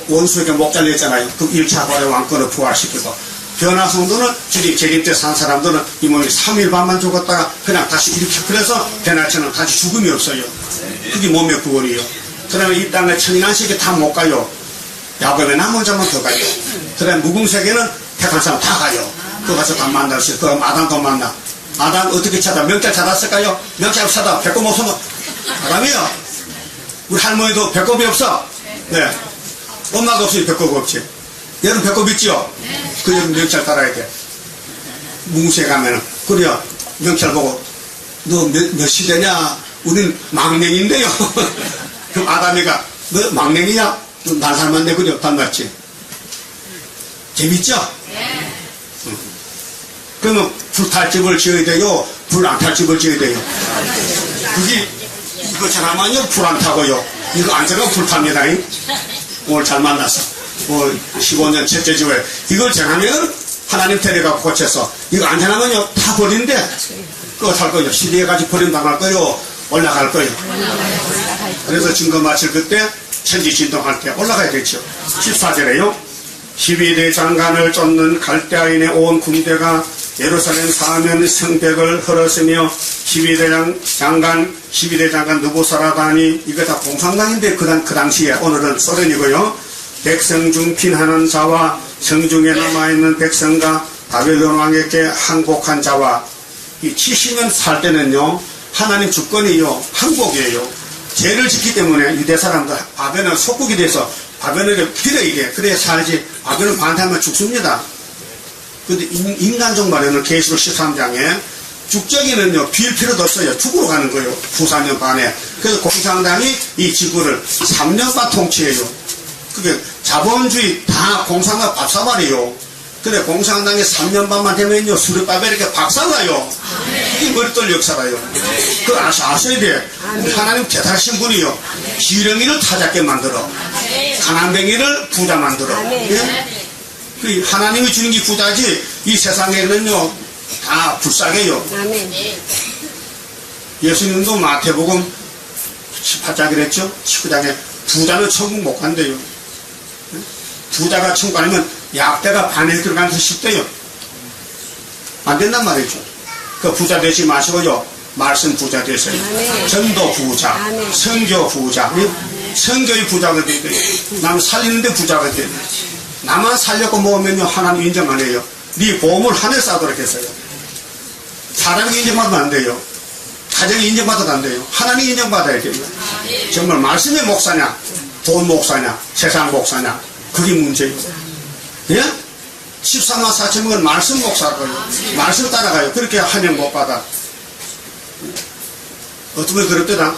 Speaker 1: 원수에게 목 잘렸잖아요. 그 1차 부활의 왕권을 부활시키고 변화성도는 주님 재림 때 산 사람들은 이 몸이 3일 반만 죽었다가 그냥 다시 이렇게 그래서 변화처럼 다시 죽음이 없어요. 그게 몸의 구원이에요. 그러면 이 땅에 천인안식에 다 못 가요. 야곱의 남은 자만 더 가요. 그다음에 무궁세계는 택한 사람 다 가요. 그거 가서 다 만날 수 있어요. 그럼 아담도 만나. 아담 어떻게 찾아? 명찰 찾았을까요? 명찰 찾아. 배꼽 없으면 아담이요. 우리 할머니도 배꼽이 없어. 네. 엄마가 없으니 배꼽 없지. 얘는 배꼽 있죠? 그 여러분 명찰 따라야 돼. 무궁세 가면은. 그래야 명찰 보고 너 몇 시대냐? 우린 망냉인데요. 그럼 아담이가 너 망냉이냐? 날 삶았네. 그래 닮았지. 재밌죠? 그러면 불탈 집을 지어야 돼요? 불 안 탈 집을 지어야 돼요? 그게 이거 전하면요 불 안 타고요. 이거 안 타고 불 탑니다. 오늘 잘 만났어. 오늘 15년 첫째 집에 이걸 전하면 하나님 데려가 고쳐서 이거 안 전하면요 다 버린대. 그거 탈 거예요. 시대까지 버림당할 거예요. 올라갈 거예요. 그래서 증거 마칠 그때 천지 진동할 때 올라가야 되죠. 14절에요. 12대 장관을 쫓는 갈대아인의 온 군대가 예루살렘 사면 성벽을 헐었으며 12대 장관 느부사라단이 이거 다 공산당인데 그 당시에 오늘은 소련이고요. 백성 중 빈하는 자와 성중에 남아있는 백성과 바벨론 왕에게 항복한 자와 이 70년 살 때는요 하나님 주권이요 항복이에요. 죄를 짓기 때문에 유대 사람들 바벨론 속국이 돼서 바벨론에 빌어야 돼. 그래야 살지. 바벨론 반대하면 죽습니다. 근데 인간적 마련을 계시록 13장에 죽적이는요 빌 필요도 없어요. 죽으러 가는 거예요. 94년 반에. 그래서 공산당이 이 지구를 3년간 통치해요. 그게 자본주의 다 공산당 밥사발이에요. 근데 공산당이 3년 반만 되면요 수르바벨에게 박살나요. 이게 머릿돌 역사가요. 그거 아셔야 돼. 하나님 대단하신 분이요. 지렁이를 타작게 만들어 가난뱅이를 부자 만들어. 예? 그 하나님이 주는 게 부자지 이 세상에는요 다 불쌍해요. 예수님도 마태복음 18장 그랬죠. 19장에 부자는 천국 못 간대요. 부자가 천국 아니면 약대가 반에 들어가면서 쉽대요. 안 된단 말이죠. 그 부자 되지 마시고요 말씀 부자 되세요. 전도 부자, 선교 부자. 선교의 부자가 돼야 돼요. 남 살리는데 부자가 돼야 돼요. 나만 살려고 모으면요 하나님 인정 안 해요. 네 보험을 하늘에 싸도록 했어요. 사람이 인정받으면 안 돼요. 가정이 인정받아도 안 돼요. 하나님 인정받아야 돼요. 정말 말씀의 목사냐 돈 목사냐 세상 목사냐 그게 문제예요. 예? 14만 4천 명은 말씀 목사고요. 말씀 따라가요. 그렇게 한명 못 받아. 어쩌면 그럴 때다.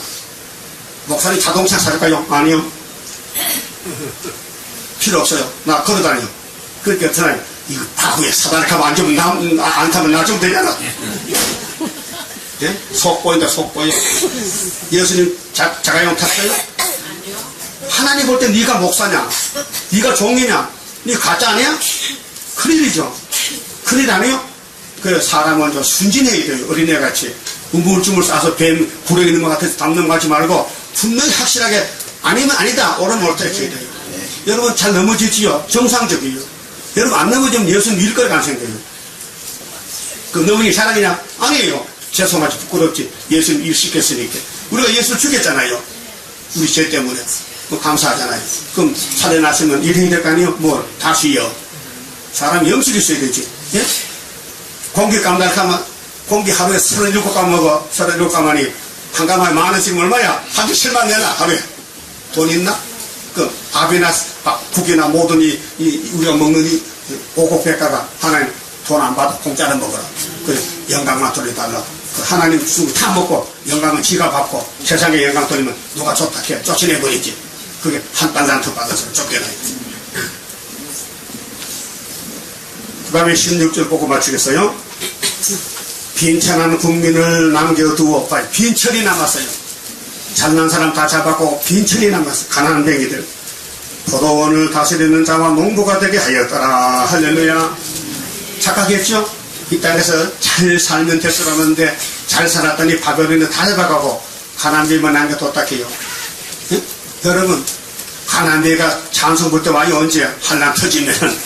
Speaker 1: 목사님 자동차 살까요? 아니요. 필요 없어요. 나 걸어다녀. 그렇게 어쩌나요? 이거 바보야. 사다리카면 안 주면 안 타면 나 좀 되잖아. 예? 속 보인다, 속 보여. 예수님 자가용 탔어요? 하나님 볼 때 네가 목사냐? 네가 종이냐? 네 가짜 아니야? 큰일이죠. 큰일 아니에요? 그 사람은 좀 순진해야 돼요. 어린애같이. 우물쭈물 싸서 뱀 구렁이 있는 것 같아서 담는 거 하지 말고 분명히 확실하게 아니면 아니다. 옳으면 옳다 이렇게 해야 돼요. 여러분 잘 넘어지지요? 정상적이에요. 여러분 안 넘어지면 예수 밀 거리가 안 생겨요. 그 넘어지기 자랑이냐? 아니에요. 죄송하지 부끄럽지. 예수님 일 시켰으니까. 우리가 예수를 죽였잖아요. 우리 죄 때문에. 감사하잖아요. 그럼 살려놨으면 이렇게 될 거 아니에요? 뭘? 다시요. 사람이 영식이 있어야 되지. 예? 공기 감달하면, 공기 하루에 37감 먹어. 37감하니, 한 가마에 10,000원씩이면 얼마야? 한 주 7만 내나, 하루에. 돈 있나? 그, 밥이나, 국이나 모든 우리가 먹는 이 오곡백과가 하나님 돈 안 받아 공짜로 먹어라. 그, 영광만 돌려달라. 그 하나님 주고 다 먹고, 영광은 지가 받고, 세상에 영광 돌리면 누가 좋다 해. 쫓아내버리지. 그게 한 달란트 받아서 쫓겨나요. 그 다음에 16절 보고 마치겠어요. 빈천한 국민을 남겨두어, 빈천이 남았어요. 잘난 사람 다 잡았고 빈천이 남았어요. 가난한 뱅이들. 포도원을 다스리는 자와 농부가 되게 하였더라. 할렐루야. 착각했죠? 이 땅에서 잘 살면 됐으라는데 잘 살았더니 바벨론에 다 잡아가고 가난한 뱅이만 남겨뒀다 해요. 응? 여러분, 가난한 뱅이가 찬송 볼 때 와요. 언제? 환난 터지면은.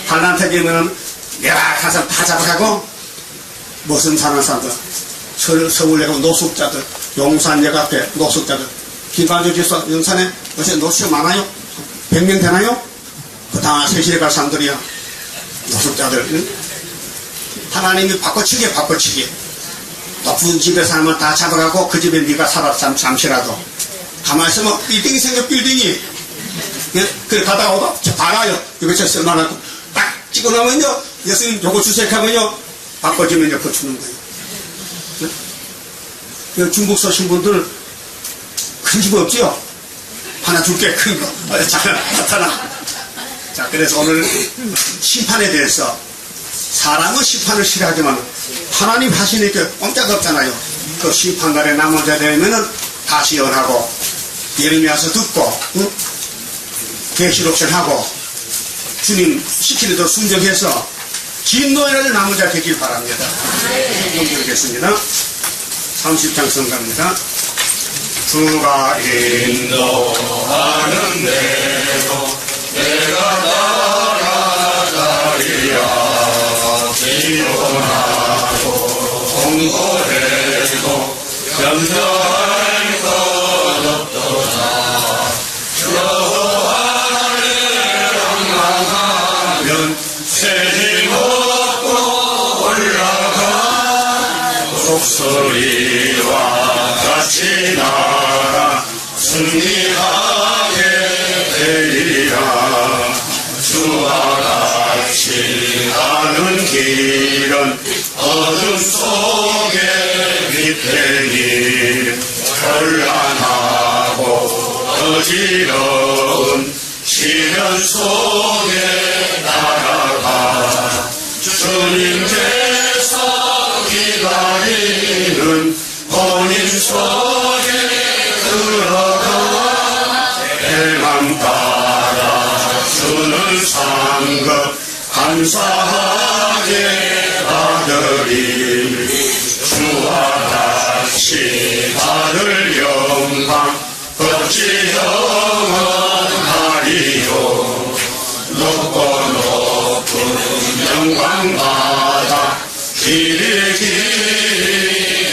Speaker 1: 환난 터지면은 내가 사람 다 잡아가고 무슨 사는 사람들, 서울에 가면 노숙자들, 용산역 앞에 노숙자들, 김반주 지사 용산에 요새 노숙자 많아요? 100명 되나요? 그 다 세실에 갈 사람들이야. 노숙자들. 응? 하나님이 바꿔치기. 높은 집에 살면 다 잡아가고 그 집에 네가 살아 잠시라도. 가만히 있으면 빌딩이 생겨, 빌딩이. 예? 그래 가다가 오다 봐라요. 이거 저 쓸만하고 딱 찍어놓으면요, 예수님 요거 주색하면요, 바꿔지면요, 고치는 거예요. 네? 중국 서신 분들 큰 집 없지요? 하나 줄게, 큰 거. 자, 나타나. 자, 그래서 오늘 심판에 대해서, 사람은 심판을 싫어하지만 하나님 하시니까 꼼짝 없잖아요. 그 심판날에 남은 자 되면은 다시 연하고 예레미야서 듣고, 응? 계시록선 하고 주님 시키는 대로 순종해서 진노에를 남은 자 되길 바랍니다. 넘기겠습니다. 30장 성가입니다. 주가 인도하는 대로 내가 따라가리라. 기도하고 공고해도 견뎌할 것 없도다. 여호와를仰望하면 새 힘 얻고 올라가. 목소리와 같이 나가 승리하게 되리라. 주와 같이 가는 길은 어둠 속에 빛되니 현란하고 어지러운 시련 속에 날아가. 주님께서 기다리는 본인 속에 들어가. 해만 따라 주는 상급 감사하게 받으리. 주와 같이 받을 영광 어찌 영원하리요. 높고 높은 영광받아 길이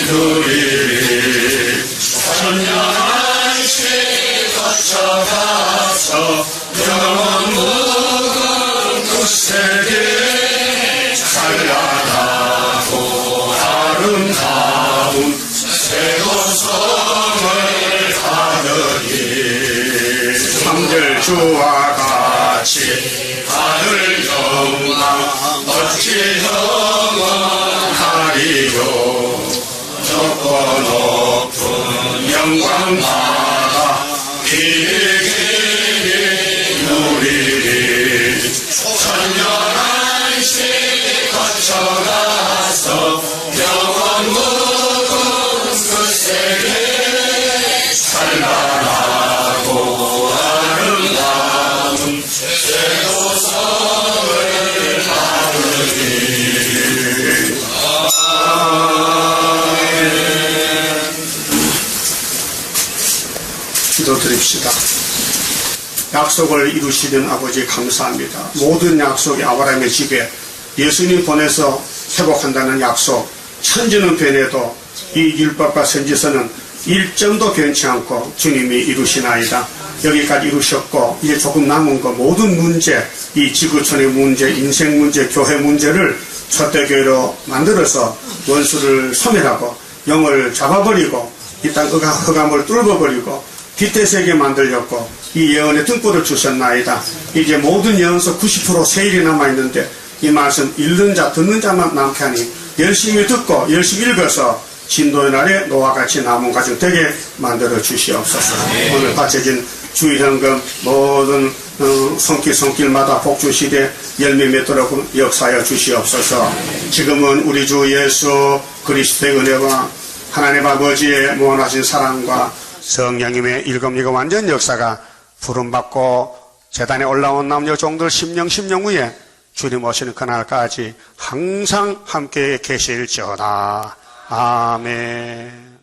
Speaker 1: 누리리. 천년한시 거쳐가서 영원 묵은 그 세계 찬란하고 아름다운 새 고성을 하느니. 3절 주와 같이 받을 영광 어찌 영원하리요. 높고 높은 영광받아 길이 누리리. 천년한시 거쳐가서 영원 묵은 그 세계 찬란하고 아름다운 새 고성을 하느니. 기도드립시다. 약속을 이루시는 아버지 감사합니다. 모든 약속이 아브라함의 집에 예수님 보내서 회복한다는 약속, 천지는 변해도 이 율법과 선지서는 일점도 변치 않고 주님이 이루시나이다. 여기까지 이루셨고 이제 조금 남은 거 모든 문제, 이 지구촌의 문제, 인생 문제, 교회 문제를 초대교회로 만들어서 원수를 소멸하고 영을 잡아버리고 이 땅 흑암을 뚫어버리고 빛의 세계 만들렸고 이 예언의 등불을 주셨나이다. 이제 모든 예언서 90% 세일이 남아있는데 이 말씀 읽는 자 듣는 자만 남게 하니 열심히 듣고 열심히 읽어서 진도의 날에 노아와 같이 남은 가정 되게 만들어 주시옵소서. 오늘 바쳐진 주일현금 모든 손길마다 복주시되 열매 맺도록 역사하여 주시옵소서. 지금은 우리 주 예수 그리스도의 은혜와 하나님 아버지의 무한하신 사랑과 성령님의 일검이고 완전 역사가 부름받고 제단에 올라온 남녀 종들 심령 후에 주님 오시는 그날까지 항상 함께 계실지어다. 아멘.